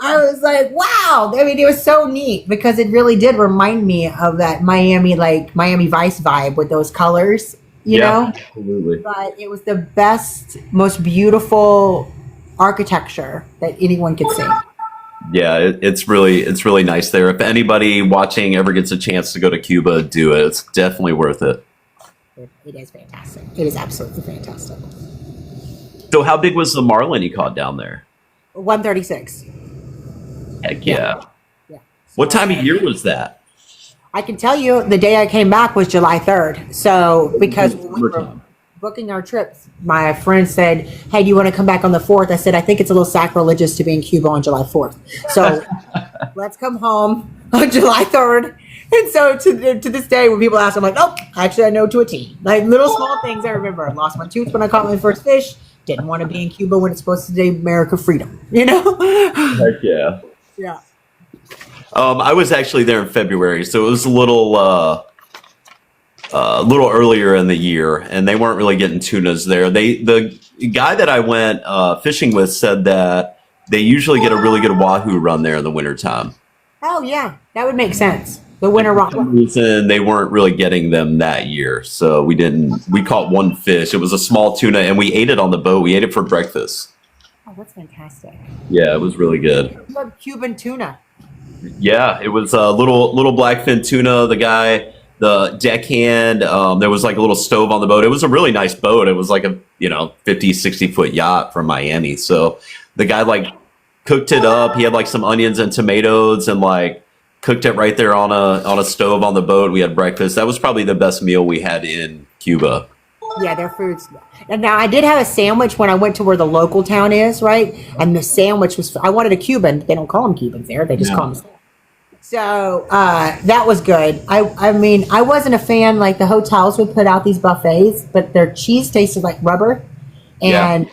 I was like, wow. I mean, it was so neat because it really did remind me of that Miami Vice vibe with those colors, you know? Absolutely. But it was the best, most beautiful architecture that anyone could see. Yeah, it's really nice there. If anybody watching ever gets a chance to go to Cuba, do it. It's definitely worth it. It is fantastic. It is absolutely fantastic. So how big was the marlin you caught down there? 136. Heck yeah. Yeah. What time of year was that? I can tell you the day I came back was July 3rd. So because when we were booking our trips, my friend said, hey, do you want to come back on the 4th? I said, I think it's a little sacrilegious to be in Cuba on July 4th. So let's come home on July 3rd. And so to this day, when people ask, I'm like, oh, actually, I know to a T. Like little small things I remember. I lost my tooth when I caught my first fish. Didn't want to be in Cuba when it's supposed to say America freedom, Heck yeah. Yeah. I was actually there in February, so it was a little earlier in the year, and they weren't really getting tunas there. The guy that I went fishing with said that they usually get a really good wahoo run there in the wintertime. Oh, yeah. That would make sense. The winter rock. For some reason, they weren't really getting them that year, so we caught one fish. It was a small tuna, and we ate it on the boat. We ate it for breakfast. Oh, that's fantastic. Yeah, it was really good. I love Cuban tuna. Yeah, it was a little blackfin tuna. The deckhand, there was like a little stove on the boat. It was a really nice boat. It was like a 50, 60-foot yacht from Miami. So the guy like cooked it up. He had like some onions and tomatoes and like cooked it right there on a stove on the boat. We had breakfast. That was probably the best meal we had in Cuba. Yeah, their food's. And now I did have a sandwich when I went to where the local town is, right? And the sandwich was. I wanted a Cuban. They don't call them Cubans there. They just call them. So that was good. I mean, I wasn't a fan. Like the hotels would put out these buffets, but their cheese tasted like rubber, and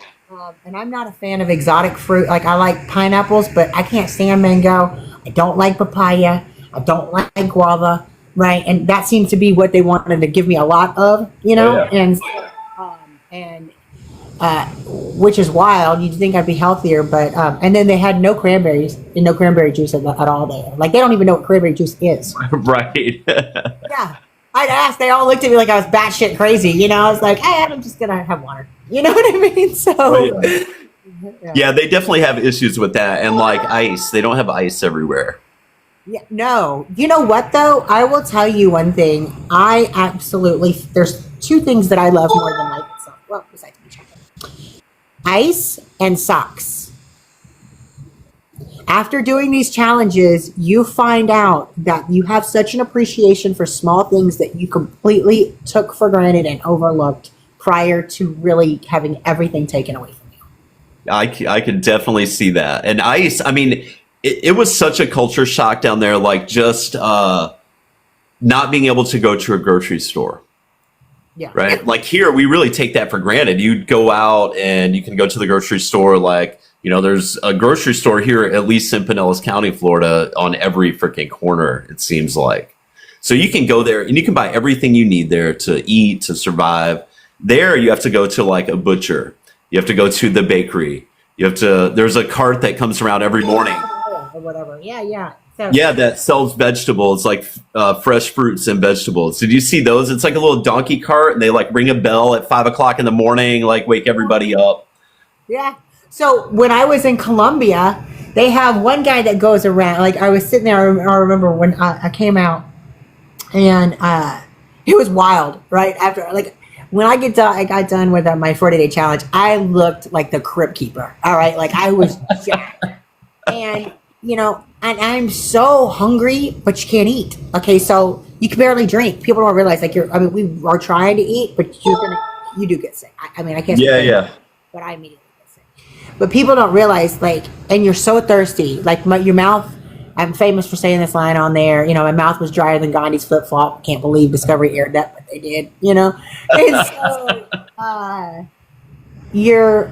I'm not a fan of exotic fruit. Like I like pineapples, but I can't stand mango. I don't like papaya. I don't like guava. Right, and that seems to be what they wanted to give me a lot of, and which is wild. You'd think I'd be healthier, but and then they had no cranberries and no cranberry juice at all there. Like they don't even know what cranberry juice is. Right. Yeah, I'd asked. They all looked at me like I was batshit crazy. I was like, hey, I'm just gonna have water. You know what I mean? So. Yeah, they definitely have issues with that, and like ice, they don't have ice everywhere. Yeah, no. You know what, though? I will tell you one thing. There's two things that I love more than life itself. Well, besides each other. Ice and socks. After doing these challenges, you find out that you have such an appreciation for small things that you completely took for granted and overlooked prior to really having everything taken away from you. I can definitely see that. And ice, I mean, it was such a culture shock down there, like just not being able to go to a grocery store. Yeah. Right. Like here, we really take that for granted. You'd go out and you can go to the grocery store. Like, there's a grocery store here, at least in Pinellas County, Florida, on every freaking corner, it seems like. So you can go there and you can buy everything you need there to eat, to survive. There, you have to go to like a butcher. You have to go to the bakery. There's a cart that comes around every morning. Or whatever. Yeah. So, yeah, that sells vegetables, like fresh fruits and vegetables. Did you see those? It's like a little donkey cart, and they like ring a bell at 5 o'clock in the morning, like wake everybody up. Yeah. So when I was in Colombia, they have one guy that goes around. Like I was sitting there, I remember when I came out, and it was wild. Right after, like when I got done with my 40-day challenge, I looked like the crypt keeper. All right, like I was jacked, and. And I'm so hungry, but you can't eat. Okay, so you can barely drink. People don't realize, like, we are trying to eat, but you do get sick. I can't. Yeah. But I immediately get sick. But people don't realize, like, and you're so thirsty, like your mouth. I'm famous for saying this line on there. You know, my mouth was drier than Gandhi's flip flop. Can't believe Discovery aired that, but they did. You know, and so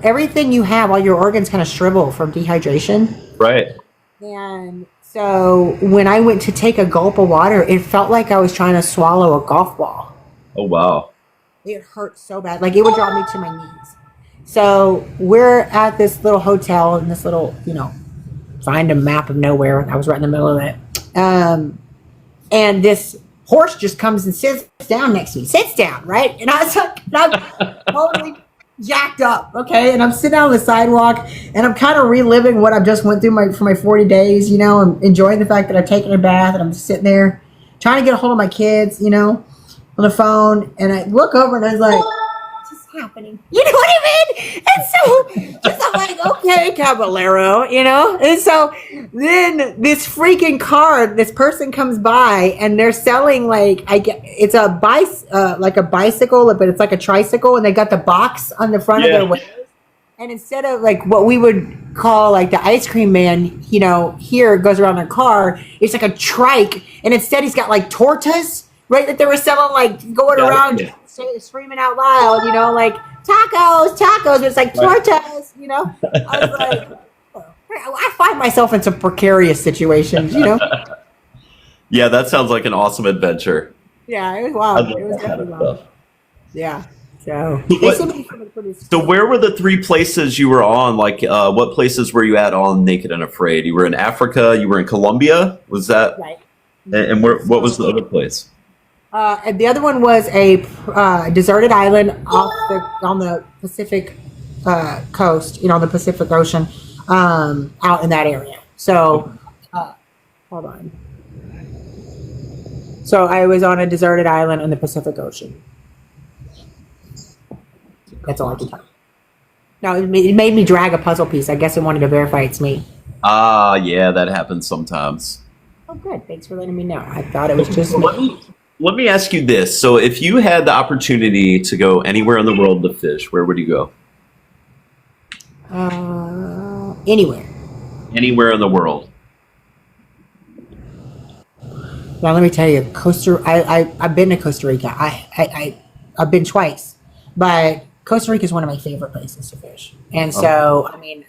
everything you have, all your organs kind of shrivel from dehydration. Right. And so when I went to take a gulp of water, it felt like I was trying to swallow a golf ball. Oh, wow. It hurt so bad. Like, it would drop me to my knees. So we're at this little hotel in this little, you know, find a map of nowhere. I was right in the middle of it. And this horse just comes and sits down next to me. Sits down, right? And I was like, I'm totally jacked up, okay? And I'm sitting on the sidewalk, and I'm kind of reliving what I've just went through for my 40 days, you know. I'm enjoying the fact that I've taken a bath, and I'm sitting there trying to get a hold of my kids, you know, on the phone. And I look over, and I was like, happening, you know what I mean? And so just I'm like, okay, Caballero, you know. And so then this freaking car, this person comes by, and they're selling, like, it's a like a bicycle, but it's like a tricycle, and they got the box on the front of their windows. And instead of like what we would call like the ice cream man, you know, here goes around their car, it's like a trike, and instead he's got like tortas, right? That they were selling, like going around. Yeah. Screaming out loud, you know, like tacos. It's like tortas, you know. I was like, I find myself in some precarious situations, you know. Yeah, that sounds like an awesome adventure. Yeah, it was wild. It was definitely wild. Yeah. So where were the 3 places you were on? Like, what places were you at on Naked and Afraid? You were in Africa. You were in Colombia. Was that right? And what was the other place? And the other one was a deserted island on the Pacific coast, you know, the Pacific Ocean, out in that area. So, hold on. So I was on a deserted island in the Pacific Ocean. That's all I can tell you. No, it made me drag a puzzle piece. I guess it wanted to verify it's me. Yeah, that happens sometimes. Oh, good. Thanks for letting me know. I thought it was just me. Let me ask you this. So if you had the opportunity to go anywhere in the world to fish, where would you go? Anywhere. Anywhere in the world. Well, let me tell you, I've been to Costa Rica. I've been twice, but Costa Rica is one of my favorite places to fish. And so, I mean,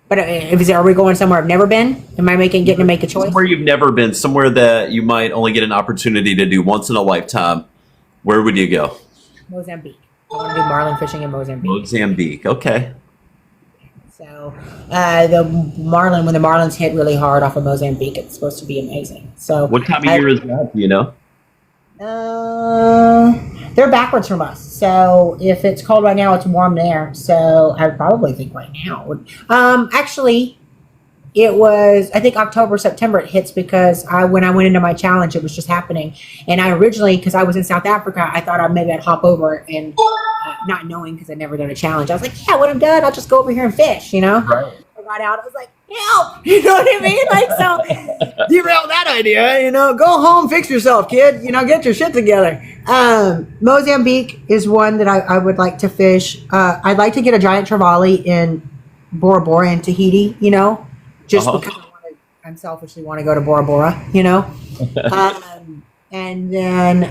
but are we going somewhere I've never been? Am I getting to make a choice? Somewhere you've never been, somewhere that you might only get an opportunity to do once in a lifetime. Where would you go? Mozambique. I want to do marlin fishing in Mozambique. Mozambique, okay. So when the marlins hit really hard off of Mozambique, it's supposed to be amazing. So what time of year is that? Do you know? They're backwards from us. So if it's cold right now, it's warm there. So I probably think right now. Actually, it was, I think October, September it hits, because when I went into my challenge, it was just happening. And I originally, because I was in South Africa, I thought maybe I'd hop over, and not knowing, because I'd never done a challenge, I was like, yeah, when I'm done, I'll just go over here and fish, you know? Right. I got out, I was like, help! You know what I mean? Like, so derail that idea, you know? Go home, fix yourself, kid. You know, get your shit together. Mozambique is one that I would like to fish. I'd like to get a giant trevally in Bora Bora and Tahiti, you know? Just because I selfishly want to go to Bora Bora, you know? And then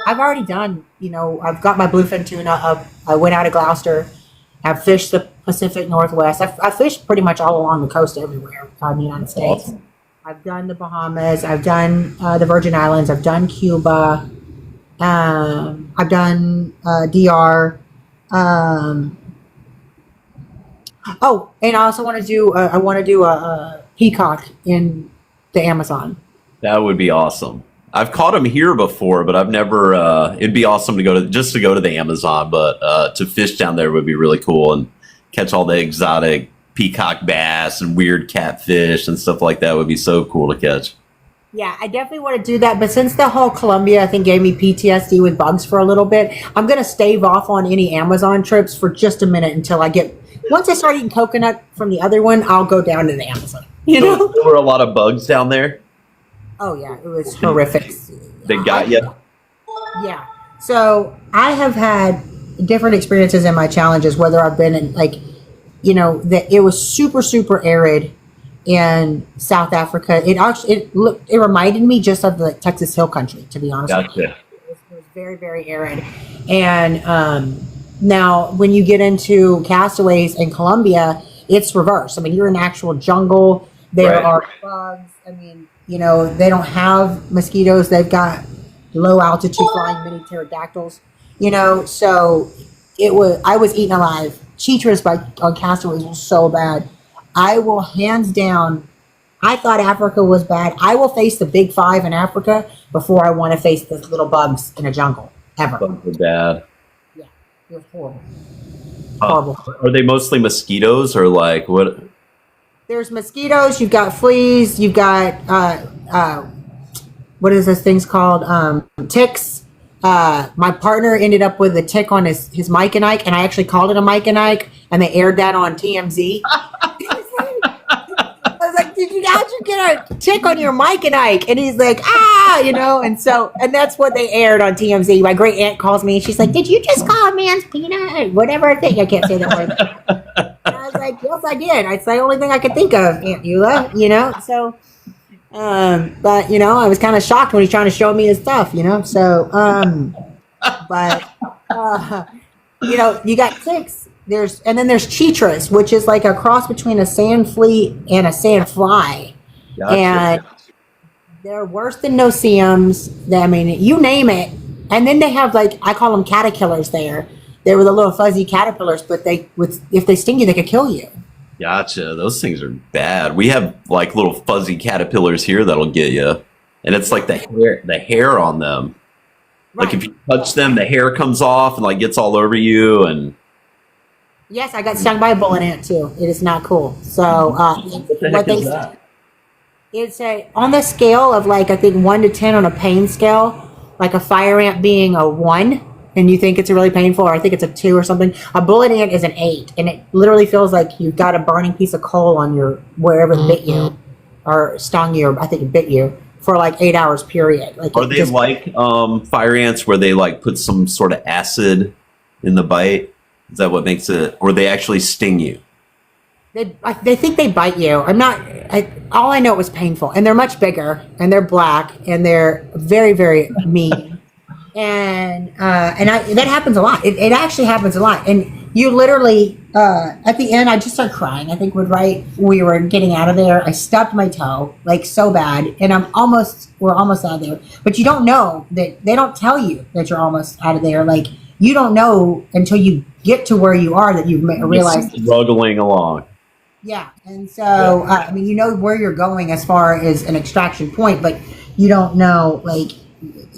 I've already done, you know, I've got my bluefin tuna. I went out of Gloucester. I've fished the Pacific Northwest. I've fished pretty much all along the coast everywhere in the United States. Awesome. I've done the Bahamas. I've done the Virgin Islands. I've done Cuba. I've done DR. Oh, and I also want to do. I want to do a peacock in the Amazon. That would be awesome. I've caught them here before, but I've never. It'd be awesome to go to the Amazon, but to fish down there would be really cool and catch all the exotic peacock bass and weird catfish and stuff like that would be so cool to catch. Yeah, I definitely want to do that. But since the whole Colombia, I think, gave me PTSD with bugs for a little bit, I'm going to stave off on any Amazon trips for just a minute until I get. Once I start eating coconut from the other one, I'll go down to the Amazon. You know, there were a lot of bugs down there. Oh yeah, it was horrific. They got you. Yeah. So I have had different experiences in my challenges, whether I've been in, like, that it was super, super arid in South Africa. It reminded me just of the Texas Hill Country, to be honest with you. Gotcha. It was very, very arid. And now when you get into Castaways in Colombia, it's reverse. I mean, you're in actual jungle. There Right. are bugs. I mean, they don't have mosquitoes. They've got low altitude flying mini pterodactyls. So I was eaten alive. Cheaters on Castaways was so bad. I will hands down. I thought Africa was bad. I will face the big five in Africa before I want to face the little bugs in a jungle ever. Bugs are bad. Yeah, it was horrible. Horrible. Are they mostly mosquitoes or like what? There's mosquitoes. You've got fleas. You've got what is those things called? Ticks. My partner ended up with a tick on his Mike and Ike, and I actually called it a Mike and Ike, and they aired that on TMZ. I was like, how'd you get a tick on your Mike and Ike? And he's like, and that's what they aired on TMZ. My great aunt calls me and she's like, did you just call a man's peanut? Whatever I think. I can't say that word. And I was like, yes, I did. It's the only thing I could think of, Aunt Eula, So, but, I was kind of shocked when he's trying to show me his stuff, So, you got ticks. And then there's chitras, which is like a cross between a sand flea and a sand fly. Gotcha. And they're worse than no-see-ums. I mean, you name it. And then they have I call them caterpillars there. They were the little fuzzy caterpillars, but if they sting you, they could kill you. Gotcha. Those things are bad. We have like little fuzzy caterpillars here that'll get you, and it's like the hair on them. Right. Like if you touch them, the hair comes off and like gets all over you. And yes, I got stung by a bullet ant too. It is not cool. So it's on the scale of I think 1 to 10 on a pain scale, like a fire ant being a 1. And you think it's really painful, or I think it's a 2 or something. A bullet ant is an 8, and it literally feels like you've got a burning piece of coal on wherever it bit you, or stung you, or I think it bit you for 8 hours period. Are they fire ants where they put some sort of acid in the bite? Is that what makes it, or they actually sting you? They think they bite you. All I know it was painful, and they're much bigger, and they're black, and they're very, very mean. And that happens a lot. It actually happens a lot. And you literally, at the end, I just started crying. I think we were getting out of there. I stubbed my toe so bad, and we're almost out of there. But you don't know that they don't tell you that you're almost out of there. You don't know until you get to where you are that you've realized struggling along. Yeah, and so you know where you're going as far as an extraction point, but you don't know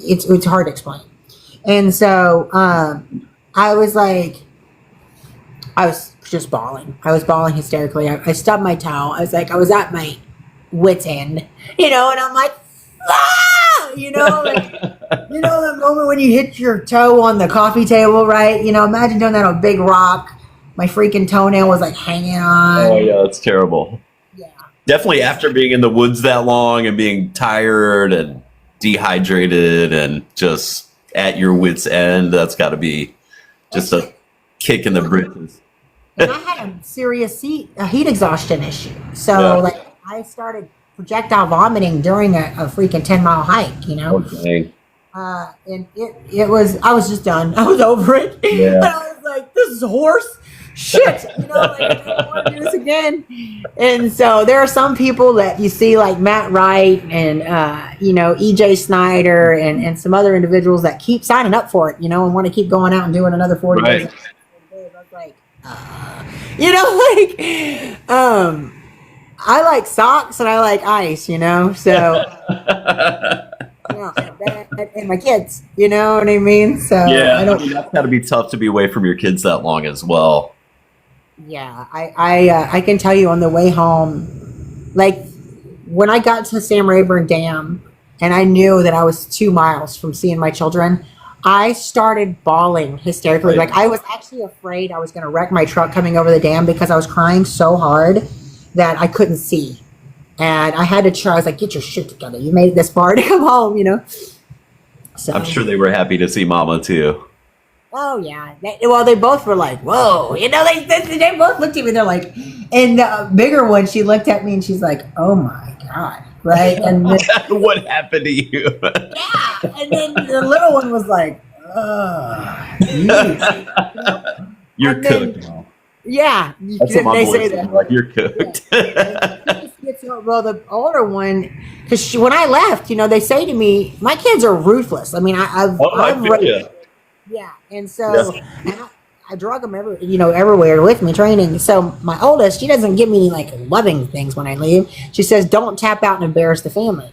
it's hard to explain. And so I was just bawling. I was bawling hysterically. I stubbed my toe. I was at my wit's end, and I'm like, ah! The moment when you hit your toe on the coffee table, right? Imagine doing that on a big rock. My freaking toenail was hanging on. Oh yeah, that's terrible. Yeah. Definitely after being in the woods that long and being tired and dehydrated and just at your wit's end, that's got to be just a kick in the britches. And I had a serious heat exhaustion issue. So I started projectile vomiting during a freaking 10-mile hike, Okay. And I was just done. I was over it. Yeah. And I was like, this is horse shit. I don't want to do this again. And so there are some people that you see Matt Wright and, EJ Snyder and some other individuals that keep signing up for it, and want to keep going out and doing another 40 days. I was I like socks and I like ice, so... and my kids, you know what I mean? So yeah, that's got to be tough to be away from your kids that long as well. Yeah, I can tell you on the way home, when I got to Sam Rayburn Dam and I knew that I was 2 miles from seeing my children, I started bawling hysterically. Right. I was actually afraid I was going to wreck my truck coming over the dam because I was crying so hard that I couldn't see. And I had to try. I was like, get your shit together. You made it this far to come home, So I'm sure they were happy to see Mama too. Oh yeah. They both were like, "Whoa!" They both looked at me. They're like, and the bigger one, she looked at me and she's like, "Oh my god!" Right? And then, What happened to you? yeah, and then the little one was like, "Ugh." You're And cooked. then, yeah, That's what my they boys say say. that. Like, you're cooked. Well, the older one, because when I left, they say to me, "My kids are ruthless." I mean, I I've feel you. yeah, and so and I drug them everywhere with me training. So my oldest, she doesn't give me like loving things when I leave. She says, "Don't tap out and embarrass the family."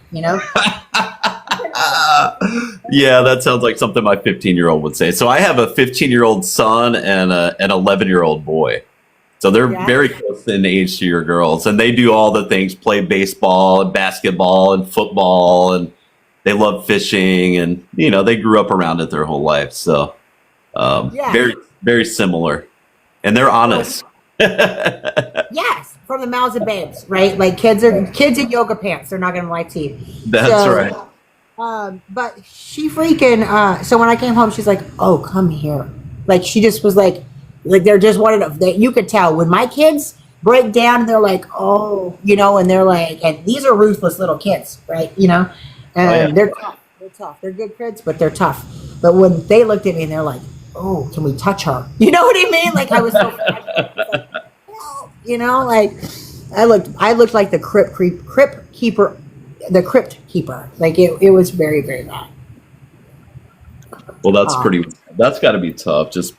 Yeah, that sounds like something my 15-year-old would say. So I have a 15-year-old son and an 11-year-old boy. So they're Yeah. very close in age to your girls, and they do all the things: play baseball and basketball and football, and they love fishing, and they grew up around it their whole life. So Yeah. very, very similar, and they're honest. Yes, from the mouths of babes, right? Like kids in yoga pants. They're not going to lie to you. That's right. But she freaking. So when I came home, she's like, "Oh, come here." Like she just was like they're just one of them. You could tell when my kids break down, they're like, "Oh," and they're like, and these are ruthless little kids, right? And they're tough. They're tough. They're good kids, but they're tough. But when they looked at me and they're like, "Oh, can we touch her?" You know what I mean? Like I was so, like I looked like the crypt keeper. Like it was very, very bad. Well, that's got to be tough, just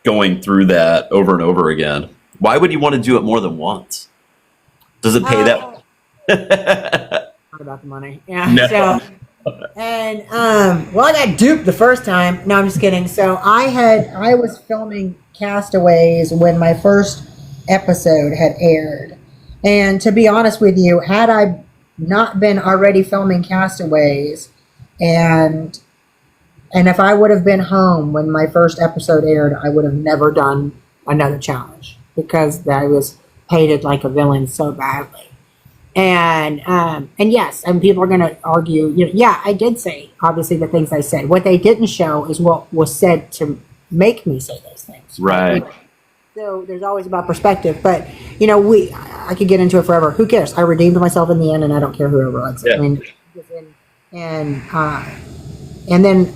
going through that over and over again. Why would you want to do it more than once? Does it pay that? Not about the money. Yeah. No. So, and well, I got duped the first time. No, I'm just kidding. So I was filming Castaways when my first episode had aired, and to be honest with you, had I not been already filming Castaways, and if I would have been home when my first episode aired, I would have never done another challenge because I was hated like a villain so badly. And yes, and people are going to argue, yeah, I did say obviously the things I said. What they didn't show is what was said to make me say those things. Right. So there's always about perspective, but I could get into it forever. Who cares? I redeemed myself in the end, and I don't care whoever likes it. Yeah. I mean, and then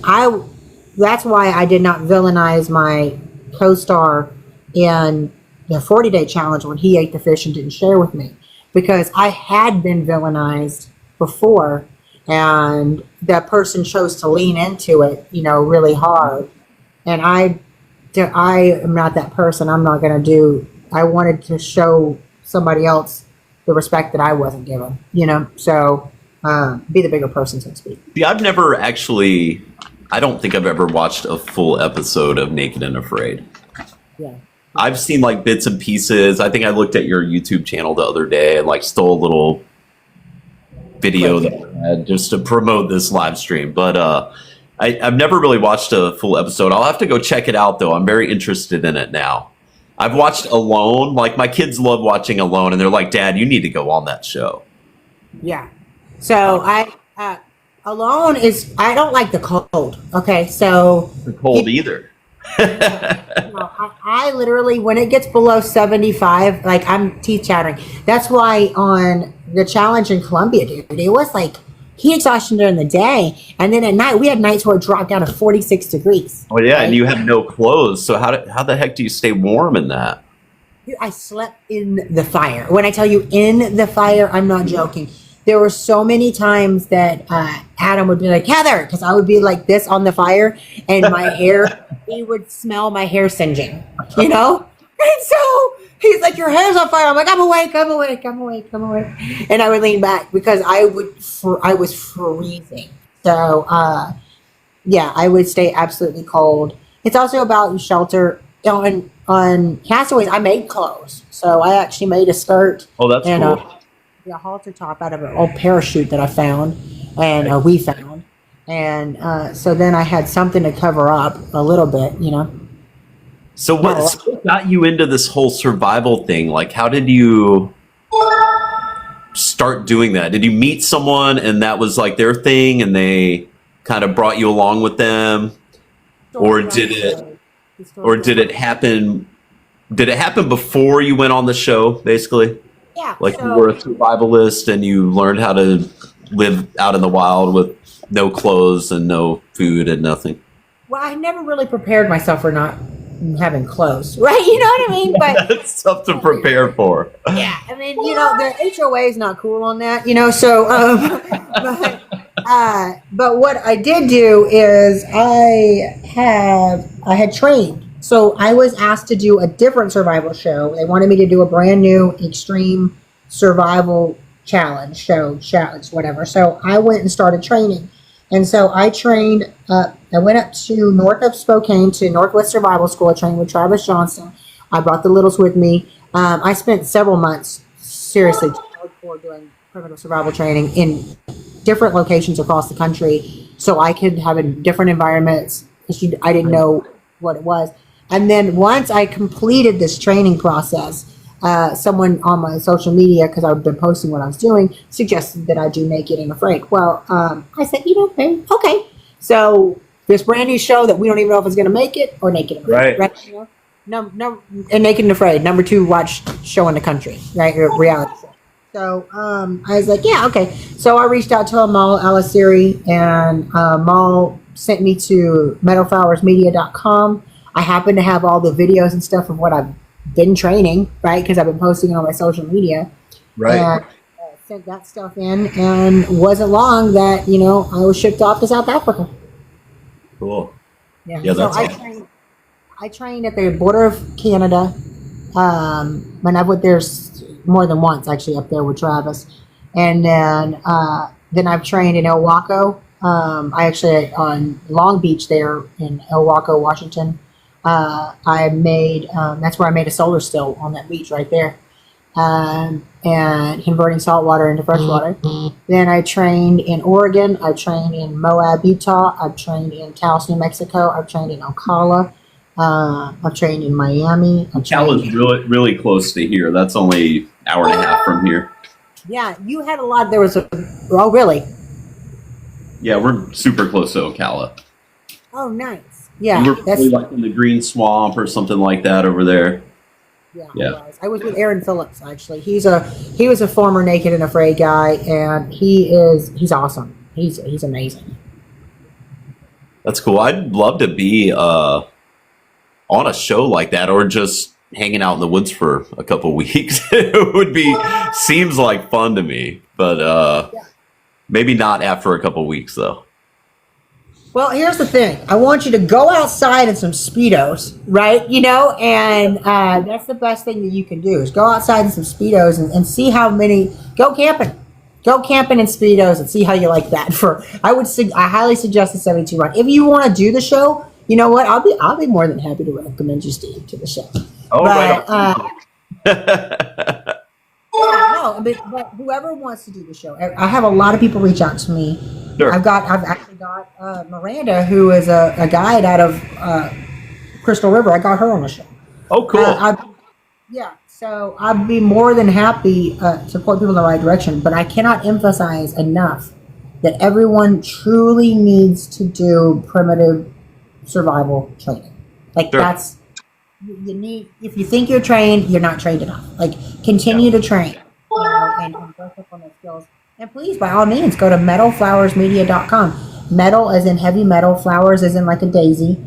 that's why I did not villainize my co-star in the 40-day challenge when he ate the fish and didn't share with me, because I had been villainized before, and that person chose to lean into it, really hard, and I am not that person. I'm not going to do. I wanted to show somebody else the respect that I wasn't given, so be the bigger person, so to speak. See, I don't think I've ever watched a full episode of Naked and Afraid. Yeah. I've seen like bits and pieces. I think I looked at your YouTube channel the other day and like stole a little video that I had just to promote this live stream. But I've never really watched a full episode. I'll have to go check it out though. I'm very interested in it now. I've watched Alone. Like my kids love watching Alone, and they're like, "Dad, you need to go on that show." Yeah. So Alone is, I don't like the cold. Okay, so The cold either. I literally, when it gets below 75, like I'm teeth chattering. That's why on the challenge in Colombia, dude, it was like heat exhaustion during the day, and then at night we had nights where it dropped down to 46 degrees. Oh yeah, right? and you have no clothes. So how the heck do you stay warm in that? Dude, I slept in the fire. When I tell you in the fire, I'm not joking. There were so many times that Adam would be like, "Heather," because I would be like this on the fire, and my hair, he would smell my hair singeing, And so he's like, "Your hair's on fire." I'm like, "I'm awake, I'm awake, I'm awake, I'm awake," and I would lean back because I was freezing. So yeah, I would stay absolutely cold. It's also about shelter. On Castaways, I made clothes, so I actually made a skirt. Oh, that's cool. A halter top out of an old parachute that I found, and we found, and so then I had something to cover up a little bit, So what got you into this whole survival thing? Like, how did you start doing that? Did you meet someone and that was like their thing, and they kind of brought you along with them, or did it? Or did it happen? Did it happen before you went on the show, basically? Yeah. Like you were a survivalist and you learned how to live out in the wild with no clothes and no food and nothing. Well, I never really prepared myself for not having clothes, right? You know what I mean? But that's tough to prepare for. Yeah, I mean, the HOA is not cool on that, So, but what I did do is I had trained. So I was asked to do a different survival show. They wanted me to do a brand new extreme survival challenge, whatever. So I went and started training. And so I trained, I went up to north of Spokane to Northwest Survival School. I trained with Travis Johnson. I brought the littles with me. I spent several months seriously doing primitive survival training in different locations across the country so I could have in different environments. I didn't know what it was. And then once I completed this training process, someone on my social media, because I've been posting what I was doing, suggested that I do Naked and Afraid. Well, I said, okay. So this brand new show that we don't even know if it's going to make it, or Naked and Afraid. Right? No, and Naked and Afraid, number 2 watched show in the country, right? Reality show. So I was like, yeah, okay. So I reached out to Amal Alasiri, and Amal sent me to meadowflowersmedia.com. I happen to have all the videos and stuff of what I've been training, right? Because I've been posting it on my social media. Right. And sent that stuff in, and wasn't long that, I was shipped off to South Africa. Cool. Yeah, that's awesome. I trained at the border of Canada. And I went there more than once, actually, up there with Travis. And then I've trained in El Waco. I actually, on Long Beach there in El Waco, Washington, I made, that's where I made a solar still on that beach right there. And converting saltwater into freshwater. Then I trained in Oregon. I trained in Moab, Utah. I've trained in Taos, New Mexico. I've trained in Ocala. I've trained in Miami. Ocala's really close to here. That's only an hour and a half from here. Yeah, you had a lot. There was oh, really? Yeah, we're super close to Ocala. Oh, nice. Yeah. We're probably like in the Green Swamp or something like that over there. Yeah. I was with Aaron Phillips, actually. He was a former Naked and Afraid guy, and he's awesome. He's amazing. That's cool. I'd love to be on a show like that, or just hanging out in the woods for a couple weeks. It would be, seems like fun to me, but maybe not after a couple weeks though. Well, here's the thing. I want you to go outside in some Speedos, right? And that's the best thing that you can do is go outside in some Speedos and see how many, go camping in Speedos and see how you like that. I highly suggest the 72 run. If you want to do the show, you know what? I'll be more than happy to recommend you, Steve, to the show. Oh, but, right. But whoever wants to do the show, I have a lot of people reach out to me. Sure. I've actually got Miranda, who is a guide out of Crystal River. I got her on the show. Oh, cool. So I'd be more than happy to point people in the right direction. But I cannot emphasize enough that everyone truly needs to do primitive survival training. Like that's, you need, if you think you're trained, you're not trained enough. Like continue to train, and brush up on those skills. And please, by all means, go to meadowflowersmedia.com. Metal as in heavy metal, flowers as in like a daisy,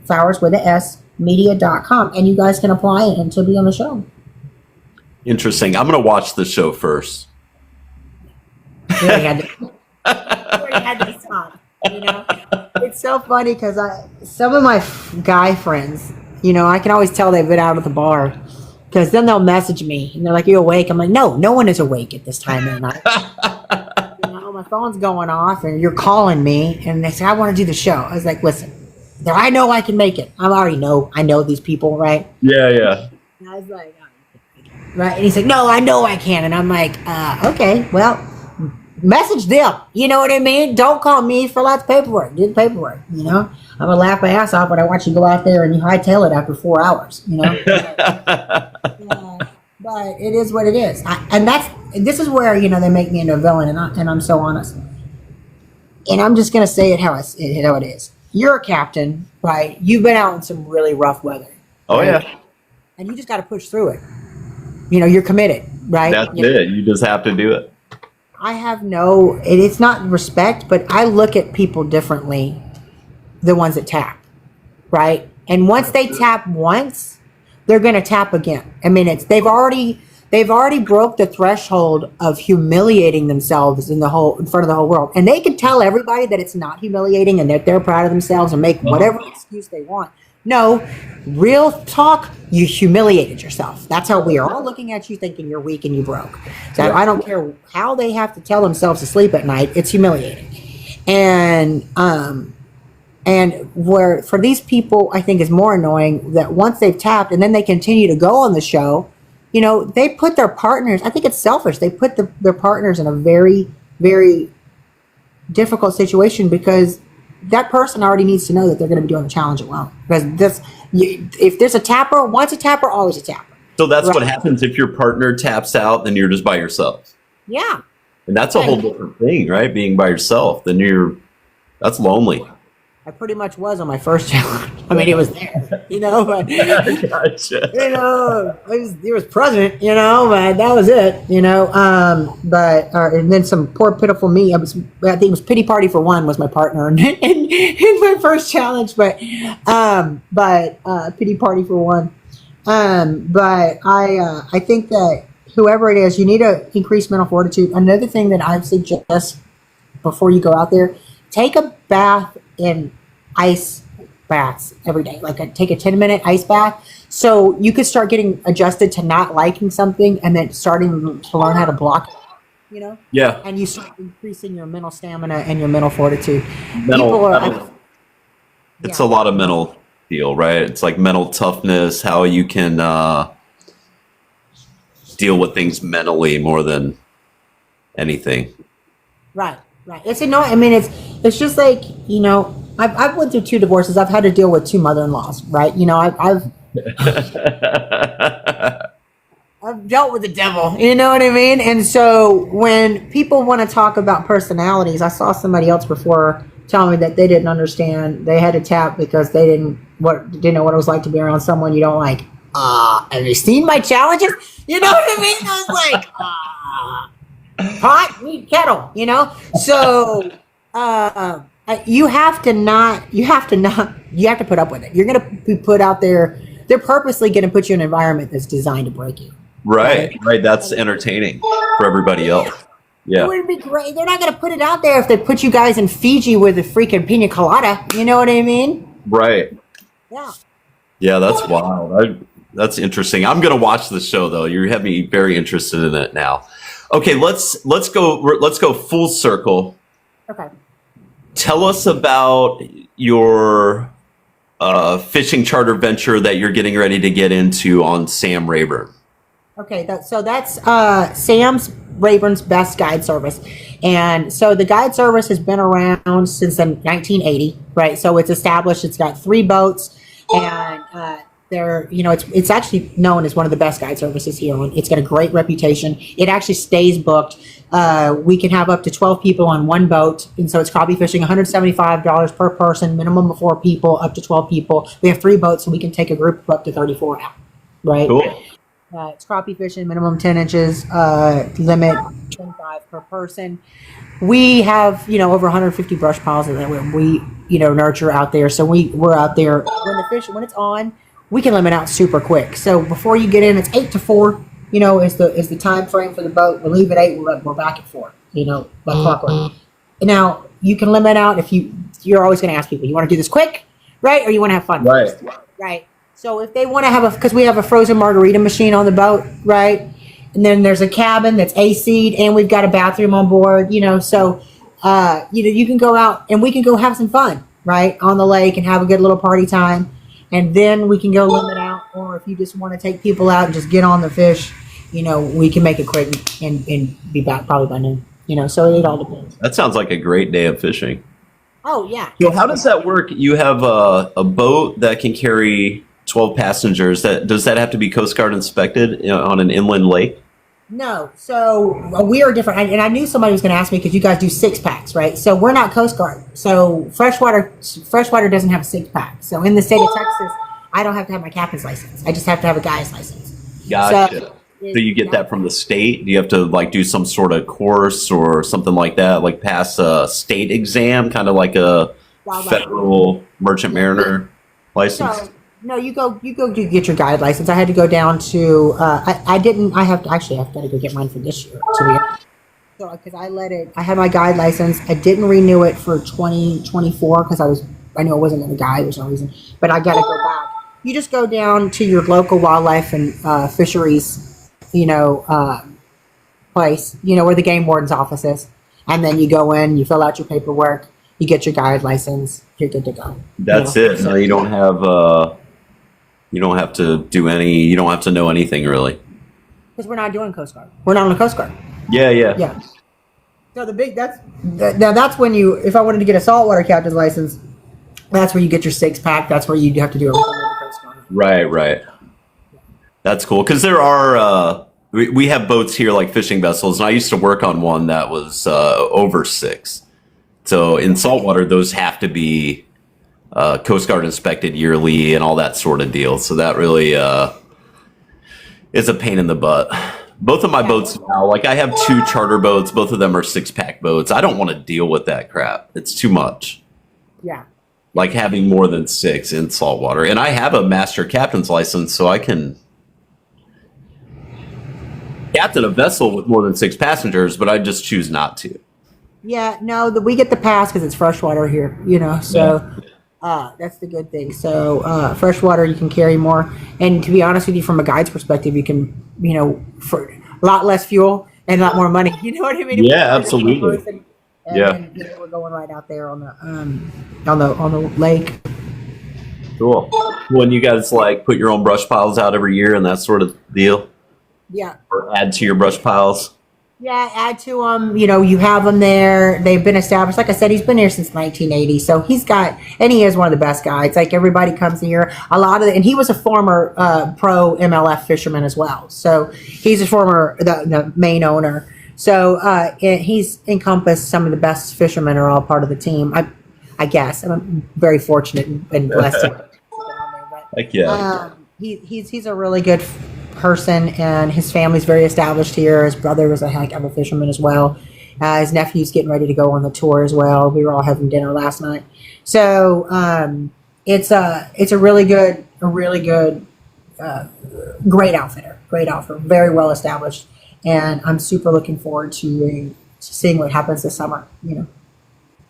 flowers with an S, media.com. And you guys can apply it and to be on the show. Interesting. I'm going to watch the show first. You already had this time, It's so funny because some of my guy friends, I can always tell they've been out at the bar because then they'll message me and they're like, "You awake?" I'm like, "No one is awake at this time of the night." My phone's going off and you're calling me and they say, "I want to do the show." I was like, "Listen, I know I can make it. I know these people, right?" Yeah. And I was like, right, and he's like, "No, I know I can," and I'm like, "Okay, well, message them. You know what I mean? Don't call me for lots of paperwork. Do the paperwork. I'm gonna laugh my ass off when I watch you go out there and you hightail it after 4 hours. But it is what it is. This is where they make me into a villain, and I'm so honest. And I'm just gonna say it how it is. you're a captain, right? You've been out in some really rough weather. Oh right? yeah. And you just got to push through it. You're committed, right? That's it. You just have to do it. I have it's not respect, but I look at people differently, the ones that tap, right? And once they tap once, they're going to tap again. I mean, they've already broke the threshold of humiliating themselves in front of the whole world. And they can tell everybody that it's not humiliating and that they're proud of themselves and make whatever excuse they want. No, real talk, you humiliated yourself. That's how we are all looking at you thinking you're weak and you broke. So I don't care how they have to tell themselves to sleep at night, it's humiliating. And where for these people, I think is more annoying that once they've tapped and then they continue to go on the show, they put their partners, I think it's selfish, they put their partners in a very, very difficult situation because that person already needs to know that they're going to be doing the challenge alone. Because if there's a tapper, once a tapper, always a tapper. So that's what happens if your partner taps out, then you're just by yourself. Yeah. And that's a whole different thing, right? Being by yourself, that's lonely. I pretty much was on my first challenge. I mean, it was there, but Gotcha. it was present, but that was it, and then some poor pitiful me. I think it was Pity Party for One was my partner in my first challenge, but Pity Party for One. But I think that whoever it is, you need to increase mental fortitude. Another thing that I suggest before you go out there, take a bath in ice baths every day. Take a 10-minute ice bath so you could start getting adjusted to not liking something and then starting to learn how to block it, Yeah. And you start increasing your mental stamina and your mental fortitude. It's a lot of mental deal, right? It's like mental toughness, how you can deal with things mentally more than anything. Right. It's annoying. I mean, it's just like, I've went through 2 divorces. I've had to deal with 2 mother-in-laws, right? I've dealt with the devil, you know what I mean? And so when people want to talk about personalities, I saw somebody else before tell me that they didn't understand. They had to tap because they didn't know what it was like to be around someone you don't like. Have you seen my challenges? You know what I mean? I was like, pot, meat, kettle, So you have to put up with it. You're going to be put out there. They're purposely going to put you in an environment that's designed to break you. Right. That's entertaining for everybody else. Yeah. It would be great. They're not going to put it out there if they put you guys in Fiji with a freaking pina colada. You know what I mean? Right. Yeah. Yeah, that's wild. That's interesting. I'm going to watch the show though. You have me very interested in it now. Okay, let's go full circle. Okay. Tell us about your fishing charter venture that you're getting ready to get into on Sam Rayburn. Okay, that's Sam's Rayburn's best guide service. And so the guide service has been around since 1980, right? So it's established. It's got 3 boats, and it's actually known as one of the best guide services here. It's got a great reputation. It actually stays booked. We can have up to 12 people on one boat, and so it's crappie fishing, $175 per person, minimum of 4 people, up to 12 people. We have 3 boats, so we can take a group of up to 34 out, right? Cool. It's crappie fishing, minimum 10 inches, limit 25 per person. We have, over 150 brush piles that we nurture out there. So we're out there when it's on, we can limit out super quick. So before you get in, it's 8 to 4, is the time frame for the boat. We'll leave at 8, we're back at 4, like clockwork. Now you can limit out if you're always going to ask people, you want to do this quick, right? Or you want to have fun first, right? So if they want to because we have a frozen margarita machine on the boat, right? And then there's a cabin that's AC'd, and we've got a bathroom on board, so, you can go out and we can go have some fun, right? On the lake and have a good little party time. And then we can go limit out, or if you just want to take people out and just get on the fish, we can make it quick and be back probably by noon, so it all depends. That sounds like a great day of fishing. Oh, yeah. So how does that work? You have a boat that can carry 12 passengers. Does that have to be Coast Guard inspected on an inland lake? No, so we are different. And I knew somebody was going to ask me because you guys do 6-packs, right? So we're not Coast Guard. So freshwater doesn't have a 6-pack. So in the state of Texas, I don't have to have my captain's license. I just have to have a guy's license. Gotcha. So you get that from the state? Do you have to like do some sort of course or something like that? Like pass a state exam, kind of like a federal merchant mariner license? No, you go get your guide license. I had to go down to I have to go get mine for this year to be honest. So because I had my guide license. I didn't renew it for 2024 because I knew I wasn't going to guide for some reason, but I got to go back. You just go down to your local wildlife and fisheries, place, where the game warden's office is, and then you go in, you fill out your paperwork, you get your guide license, you're good to go. That's it. So you don't have you don't have to do you don't have to know anything really. Because we're not doing Coast Guard. We're not on the Coast Guard. Yeah. So that's when if I wanted to get a saltwater captain's license, that's where you get your 6-pack. That's where you have to do everything with the Coast Guard. Right. That's cool. Because there are, we have boats here like fishing vessels, and I used to work on one that was over 6. So in saltwater, those have to be Coast Guard inspected yearly and all that sort of deal. So that really is a pain in the butt. Both of my boats now, like I have 2 charter boats. Both of them are 6-pack boats. I don't want to deal with that crap. It's too much. Yeah. Like having more than 6 in saltwater. And I have a master captain's license, so I can captain a vessel with more than 6 passengers, but I just choose not to. Yeah, no, we get the pass because it's freshwater here, so that's the good thing. So freshwater, you can carry more. And to be honest with you, from a guide's perspective, you can, for a lot less fuel and a lot more money. You know what I mean? Yeah, absolutely. And we're going right out there on the lake. Cool. When you guys like put your own brush piles out every year and that sort of deal? Yeah. Or add to your brush piles? Yeah, add to them. You have them there. They've been established. Like I said, he's been here since 1980. So he is one of the best guides. Like everybody comes here. And he was a former pro MLF fisherman as well. So he's a former, the main owner. So he's encompassed some of the best fishermen are all part of the team. I guess. I'm very fortunate and blessed. Heck yeah. He's a really good person, and his family's very established here. His brother was a heck of a fisherman as well. His nephew's getting ready to go on the tour as well. We were all having dinner last night. So it's a really good, great outfitter, very well established, and I'm super looking forward to seeing what happens this summer.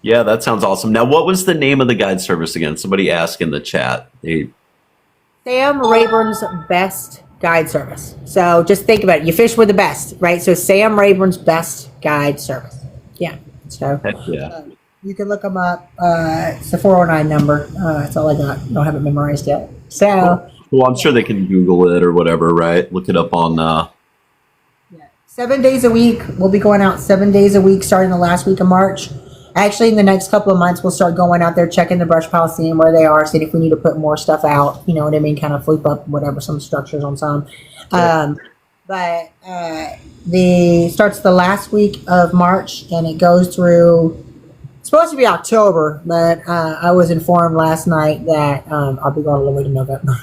Yeah, that sounds awesome. Now, what was the name of the guide service again? Somebody asked in the chat. Sam Rayburn's Best Guide Service. So just think about it. You fish with the best, right? So Sam Rayburn's Best Guide Service. Yeah. So Heck yeah. You can look them up. It's the 409 number. That's all I got. Don't have it memorized yet. So. Well, I'm sure they can Google it or whatever, right? Look it up on. 7 days a week. We'll be going out 7 days a week starting the last week of March. Actually, in the next couple of months, we'll start going out there, checking the brush pile, seeing where they are, seeing if we need to put more stuff out. You know what I mean? Kind of flip up whatever, some structures on some. But the starts the last week of March, and it goes through. It's supposed to be October, but I was informed last night that I'll be going all the way to November.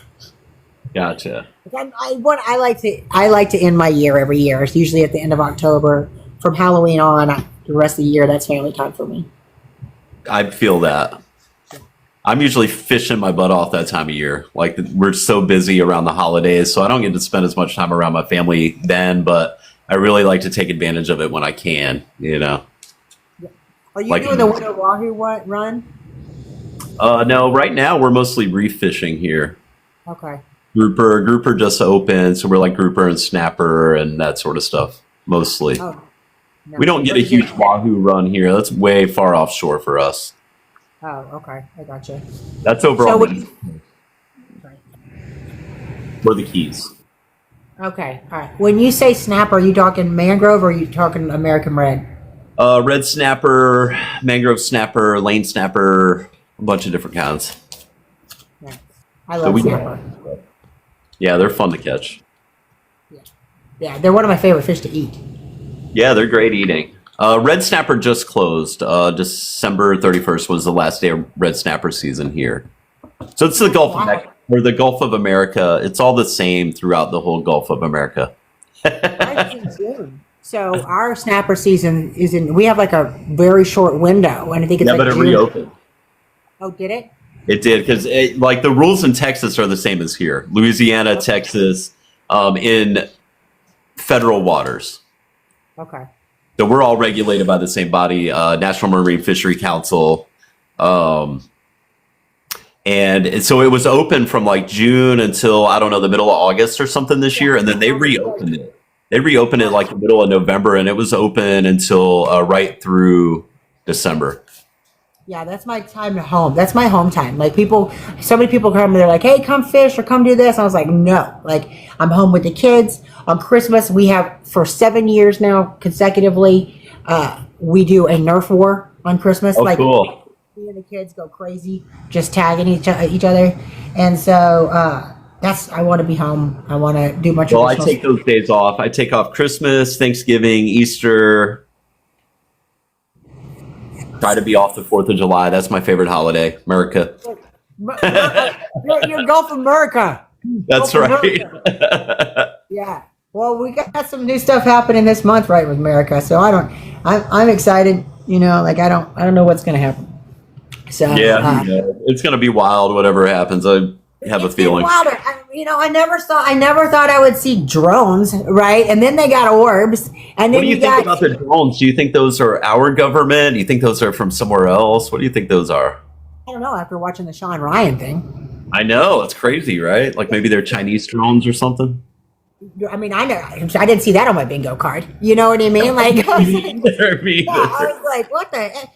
Gotcha. I like to end my year every year. It's usually at the end of October. From Halloween on, the rest of the year, that's family time for me. I feel that. I'm usually fishing my butt off that time of year. Like we're so busy around the holidays, so I don't get to spend as much time around my family then, but I really like to take advantage of it when I can, Are you doing the winter wahoo run? No, right now we're mostly reef fishing here. Okay. Grouper just opened, so we're like grouper and snapper and that sort of stuff, mostly. Oh. No, we don't get a huge wahoo run here. That's way far offshore for us. Oh, okay. I gotcha. That's over on for the Keys. Okay. All right. When you say snapper, are you talking mangrove or are you talking American red? Red snapper, mangrove snapper, lane snapper, a bunch of different kinds. Yeah. I love snapper. Yeah, they're fun to catch. Yeah, they're one of my favorite fish to eat. Yeah, they're great eating. Red snapper just closed. December 31st was the last day of red snapper season here. So it's the Gulf of Mexico, or the Gulf of America. It's all the same throughout the whole Gulf of America. Ours is in June. So our snapper season is in. We have like a very short window, and I think it's Yeah, like but it June. reopened. Oh, did it? It did, because like the rules in Texas are the same as here. Louisiana, Texas, in federal waters. Okay. So we're all regulated by the same body, National Marine Fishery Council. And so it was open from like June until, I don't know, the middle of August or something this year. And then they reopened it. They reopened it like the middle of November, and it was open until right through December. Yeah, that's my time to home. That's my home time. Like so many people come and they're like, hey, come fish or come do this. I was like, no, like I'm home with the kids. On Christmas, we have for 7 years now consecutively, we do a Nerf war on Christmas. Oh, like, cool. Me and the kids go crazy, just tagging each other. And so I want to be home. I want to do my traditional. Well, I take those days off. I take off Christmas, Thanksgiving, Easter. Try to be off the 4th of July. That's my favorite holiday, America. You're Gulf America. That's Gulf right. America. Yeah. Well, we got some new stuff happening this month, right, with America. So I'm excited. You know, like I don't know what's gonna happen. So yeah, it's gonna be wild. Whatever happens, I have a feeling. Wilder. I never thought I would see drones, right? And then they got orbs. And then What do you think about the drones? Do you think those are our government? Do you think those are from somewhere else? What do you think those are? I don't know. After watching the Sean Ryan thing, I know, it's crazy, right? Like maybe they're Chinese drones or something. I mean, I know I didn't see that on my bingo card. You know what I mean? Like, I was like, what the heck?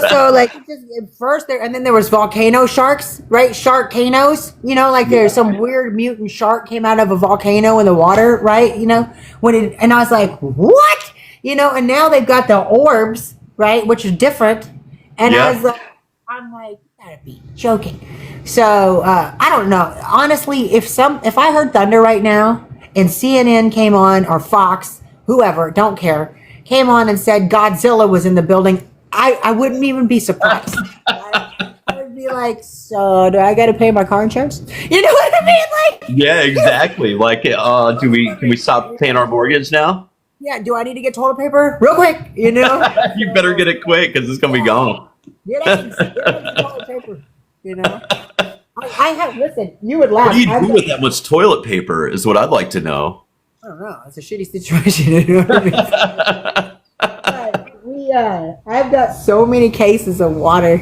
So like just at first there, and then there was volcano sharks, right? Sharkcanos. Like there's some weird mutant shark came out of a volcano in the water, right? And I was like, what? And now they've got the orbs, right? Which is different. And I was like, I'm like, you gotta be joking. So I don't know. Honestly, if I heard thunder right now, and CNN came on, or Fox, whoever, don't care, came on and said Godzilla was in the building, I wouldn't even be surprised. I would be like, so do I got to pay my car insurance? You know what I mean? Like, yeah, exactly. Like, can we stop paying our mortgage now? Yeah. Do I need to get toilet paper real quick? You better get it quick because it's gonna be gone. Get eggs, toilet paper. Listen, you would laugh. What do you do with that much toilet paper is what I'd like to know. I don't know. It's a shitty situation. You know what I mean? I've got so many cases of water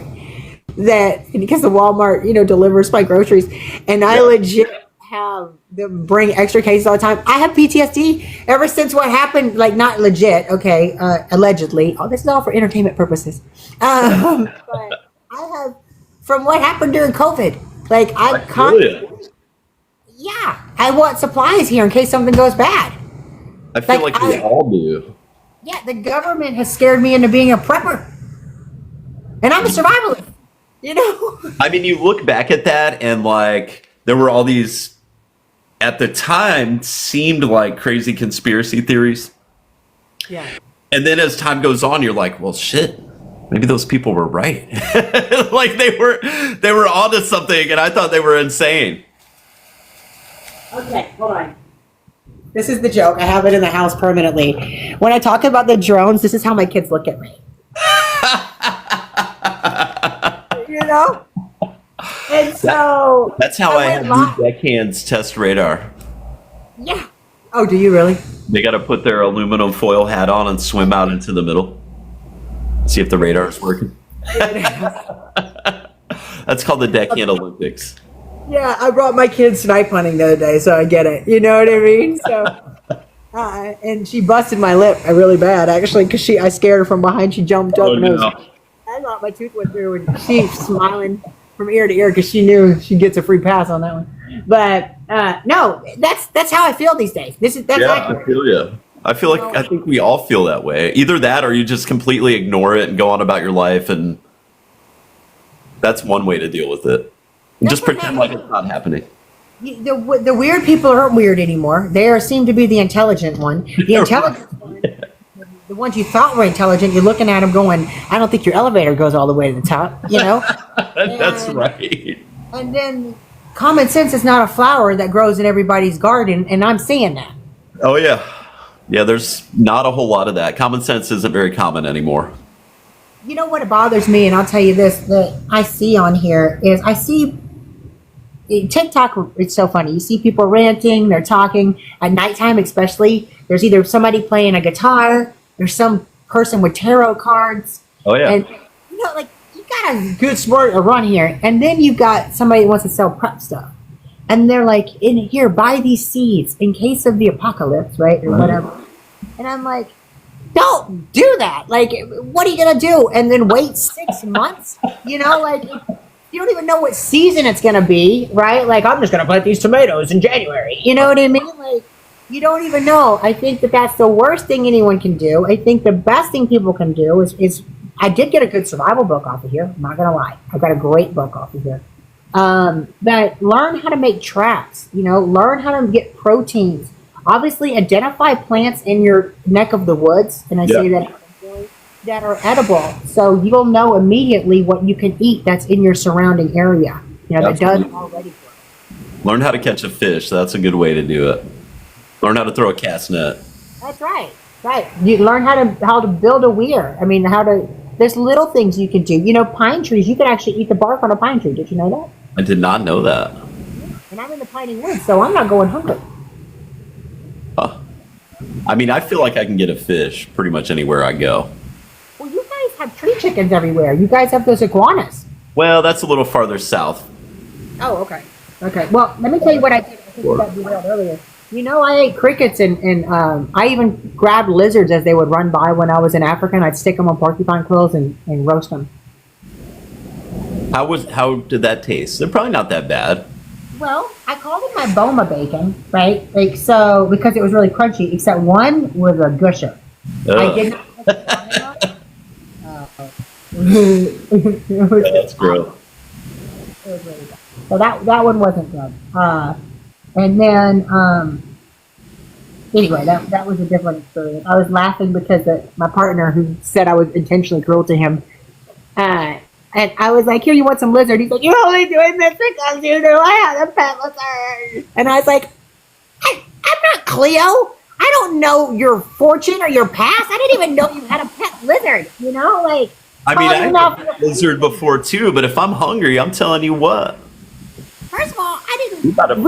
that, because the Walmart, delivers my groceries, and I legit have them bring extra cases all the time. I have PTSD ever since what happened, like not legit, okay, allegedly. Oh, this is all for entertainment purposes. But I have, from what happened during COVID. Like I want supplies here in case something goes bad. I feel like we all do. Yeah, the government has scared me into being a prepper, and I'm a survivalist. I mean, you look back at that, and like there were all these, at the time, seemed like crazy conspiracy theories. Yeah. And then as time goes on, you're like, well, shit. Maybe those people were right. Like they were onto something, and I thought they were insane. Okay, hold on. This is the joke. I have it in the house permanently. When I talk about the drones, this is how my kids look at me. And so that's how I have new deckhands test radar. Yeah. Oh, do you really? They got to put their aluminum foil hat on and swim out into the middle. See if the radar is working. That's called the Deckhand Olympics. Yeah, I brought my kids snipe hunting the other day, so I get it. You know what I mean? So, and she busted my lip really bad, actually, because I scared her from behind. She jumped up and I thought my tooth went through, and she's smiling from ear to ear because she knew she gets a free pass on that one. But no, that's how I feel these days. I feel you. I think we all feel that way. Either that, or you just completely ignore it and go on about your life, and that's one way to deal with it. And just pretend like it's not happening. The weird people aren't weird anymore. Seem to be the intelligent one. The intelligent one, the ones you thought were intelligent, you're looking at them going, I don't think your elevator goes all the way to the top, you know? That's right. And then common sense is not a flower that grows in everybody's garden, and I'm seeing that. Oh, yeah. Yeah, there's not a whole lot of that. Common sense isn't very common anymore. You know what bothers me, and I'll tell you this, that I see on here is I see TikTok. It's so funny. You see people ranting, they're talking at nighttime, especially. There's either somebody playing a guitar, there's some person with tarot cards. Oh, yeah. And, you know, like, you got a good sport to run here. And then you've got somebody that wants to sell prep stuff. And they're like, in here, buy these seeds in case of the apocalypse, right? Or whatever. And I'm like, don't do that. Like, what are you going to do? And then wait 6 months? You know, like, you don't even know what season it's going to be, right? Like, I'm just going to plant these tomatoes in January. You know what I mean? Like, you don't even know. I think that that's the worst thing anyone can do. I think the best thing people can do is I did get a good survival book off of here. I'm not going to lie. I got a great book off of here. That learn how to make traps, you know, learn how to get proteins. Obviously, identify plants in your neck of the woods, and I say that are edible, so you'll know immediately what you can eat that's in your surrounding area. You know, that does already work. Learn how to catch a fish. That's a good way to do it. Learn how to throw a cast net. That's right. Right. You learn how to build a weir. I mean, there's little things you can do. You know, pine trees, you can actually eat the bark on a pine tree. Did you know that? I did not know that. And I'm in the piney woods, so I'm not going hungry. I mean, I feel like I can get a fish pretty much anywhere I go. Well, you guys have tree chickens everywhere. You guys have those iguanas. Well, that's a little farther south. Oh, okay. Okay. Well, let me tell you what I did. I think you got derailed earlier. You know, I ate crickets and I even grabbed lizards as they would run by when I was in Africa, and I'd stick them on porcupine quills and roast them. How did that taste? They're probably not that bad. Well, I called it my boma bacon, right? Like, so, because it was really crunchy, except one was a gusher. I did not. That's gross. It was really bad. So that one wasn't good. And then, anyway, that was a different experience. I was laughing because my partner, who said I was intentionally cruel to him, and I was like, here, you want some lizard? He's like, you're only doing this because you knew I had a pet lizard. And I was like, I'm not Cleo. I don't know your fortune or your past. I didn't even know you had a pet lizard. You know, like. I mean, I've had a lizard before too, but if I'm hungry, I'm telling you what. First of all, I didn't like him.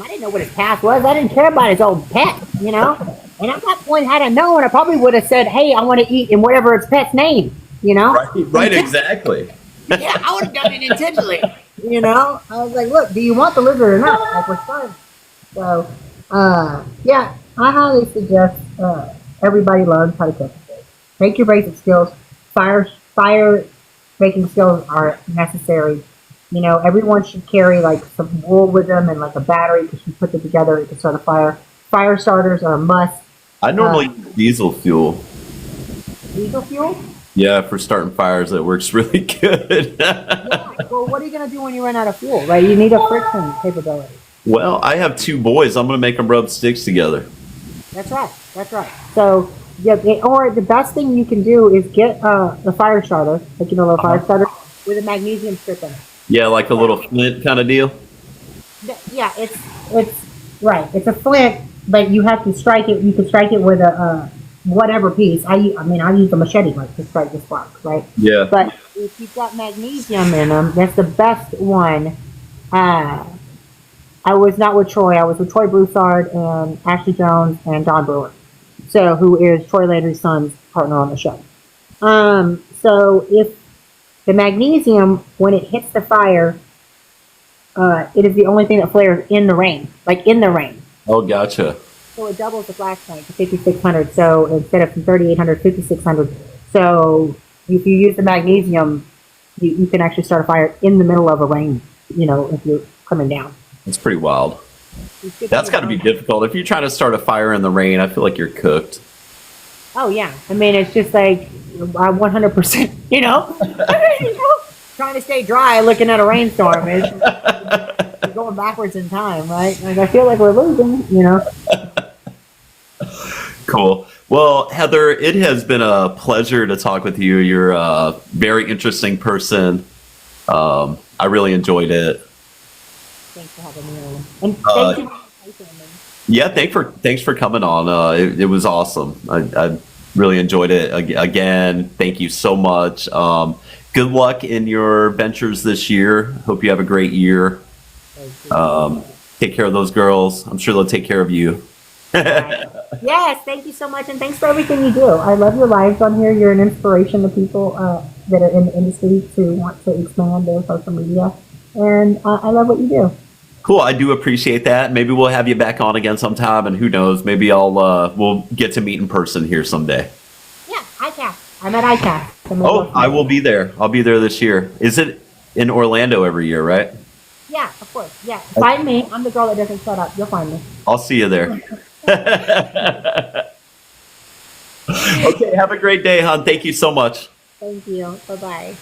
I didn't know what his past was. I didn't care about his old pet, you know. And at that point, had I known, I probably would have said, hey, I want to eat in whatever its pet's name. You know? Right, exactly. Yeah, I would have done it intentionally. You know? I was like, look, do you want the lizard or not? Like, we're fine. So, yeah, I highly suggest everybody learns how to catch fish. Make your basic skills. Fire making skills are necessary. You know, everyone should carry, like, some wool with them and, like, a battery, because you put them together, you can start a fire. Fire starters are a must. I normally use diesel fuel. Diesel fuel? Yeah, for starting fires, that works really good. Yeah. Well, what are you going to do when you run out of fuel, right? You need a friction capability. Well, I have 2 boys. I'm going to make them rub sticks together. That's right. So, yeah, or the best thing you can do is get the fire starter, like, you know, a fire starter with a magnesium strip in it. Yeah, like a little flint kind of deal? Yeah, it's right. It's a flint, but you have to strike it. You can strike it with a whatever piece. I use a machete like to strike the spark, right? Yeah. But if you've got magnesium in them, that's the best one. I was not with Troy. I was with Troy Broussard and Ashley Jones and Don Brewer, so who is Troy Landry's son's partner on the show. So if the magnesium, when it hits the fire, it is the only thing that flares in the rain, like in the rain. Oh, gotcha. So it doubles the flashlight to 5,600. So instead of from 3,800, 5,600. So if you use the magnesium, you can actually start a fire in the middle of a rain, you know, if you're coming down. That's pretty wild. That's got to be difficult. If you're trying to start a fire in the rain, I feel like you're cooked. Oh, yeah. I mean, it's just like 100%, you know? Trying to stay dry looking at a rainstorm. It's going backwards in time, right? Like I feel like we're losing, you know. Cool. Well, Heather, it has been a pleasure to talk with you. You're a very interesting person. I really enjoyed it. Thanks for having me on. And Uh, thank you. yeah, thanks for coming on. It was awesome. I really enjoyed it. Again, thank you so much. Good luck in your ventures this year. Hope you have a great year. Take care of those girls. I'm sure they'll take care of you. Yes, thank you so much, and thanks for everything you do. I love your lives on here. You're an inspiration to people that are in the industry to want to expand their social media, and I love what you do. Cool. I do appreciate that. Maybe we'll have you back on again sometime, and who knows? Maybe we'll get to meet in person here someday. Yeah, ICAST. I'm at ICAST. Oh, I will be there. I'll be there this year. Is it in Orlando every year, right? Yeah, of course. Yeah, find me. I'm the girl that doesn't shut up. You'll find me. I'll see you there. Okay, have a great day, hon. Thank you so much. Thank you. Bye bye.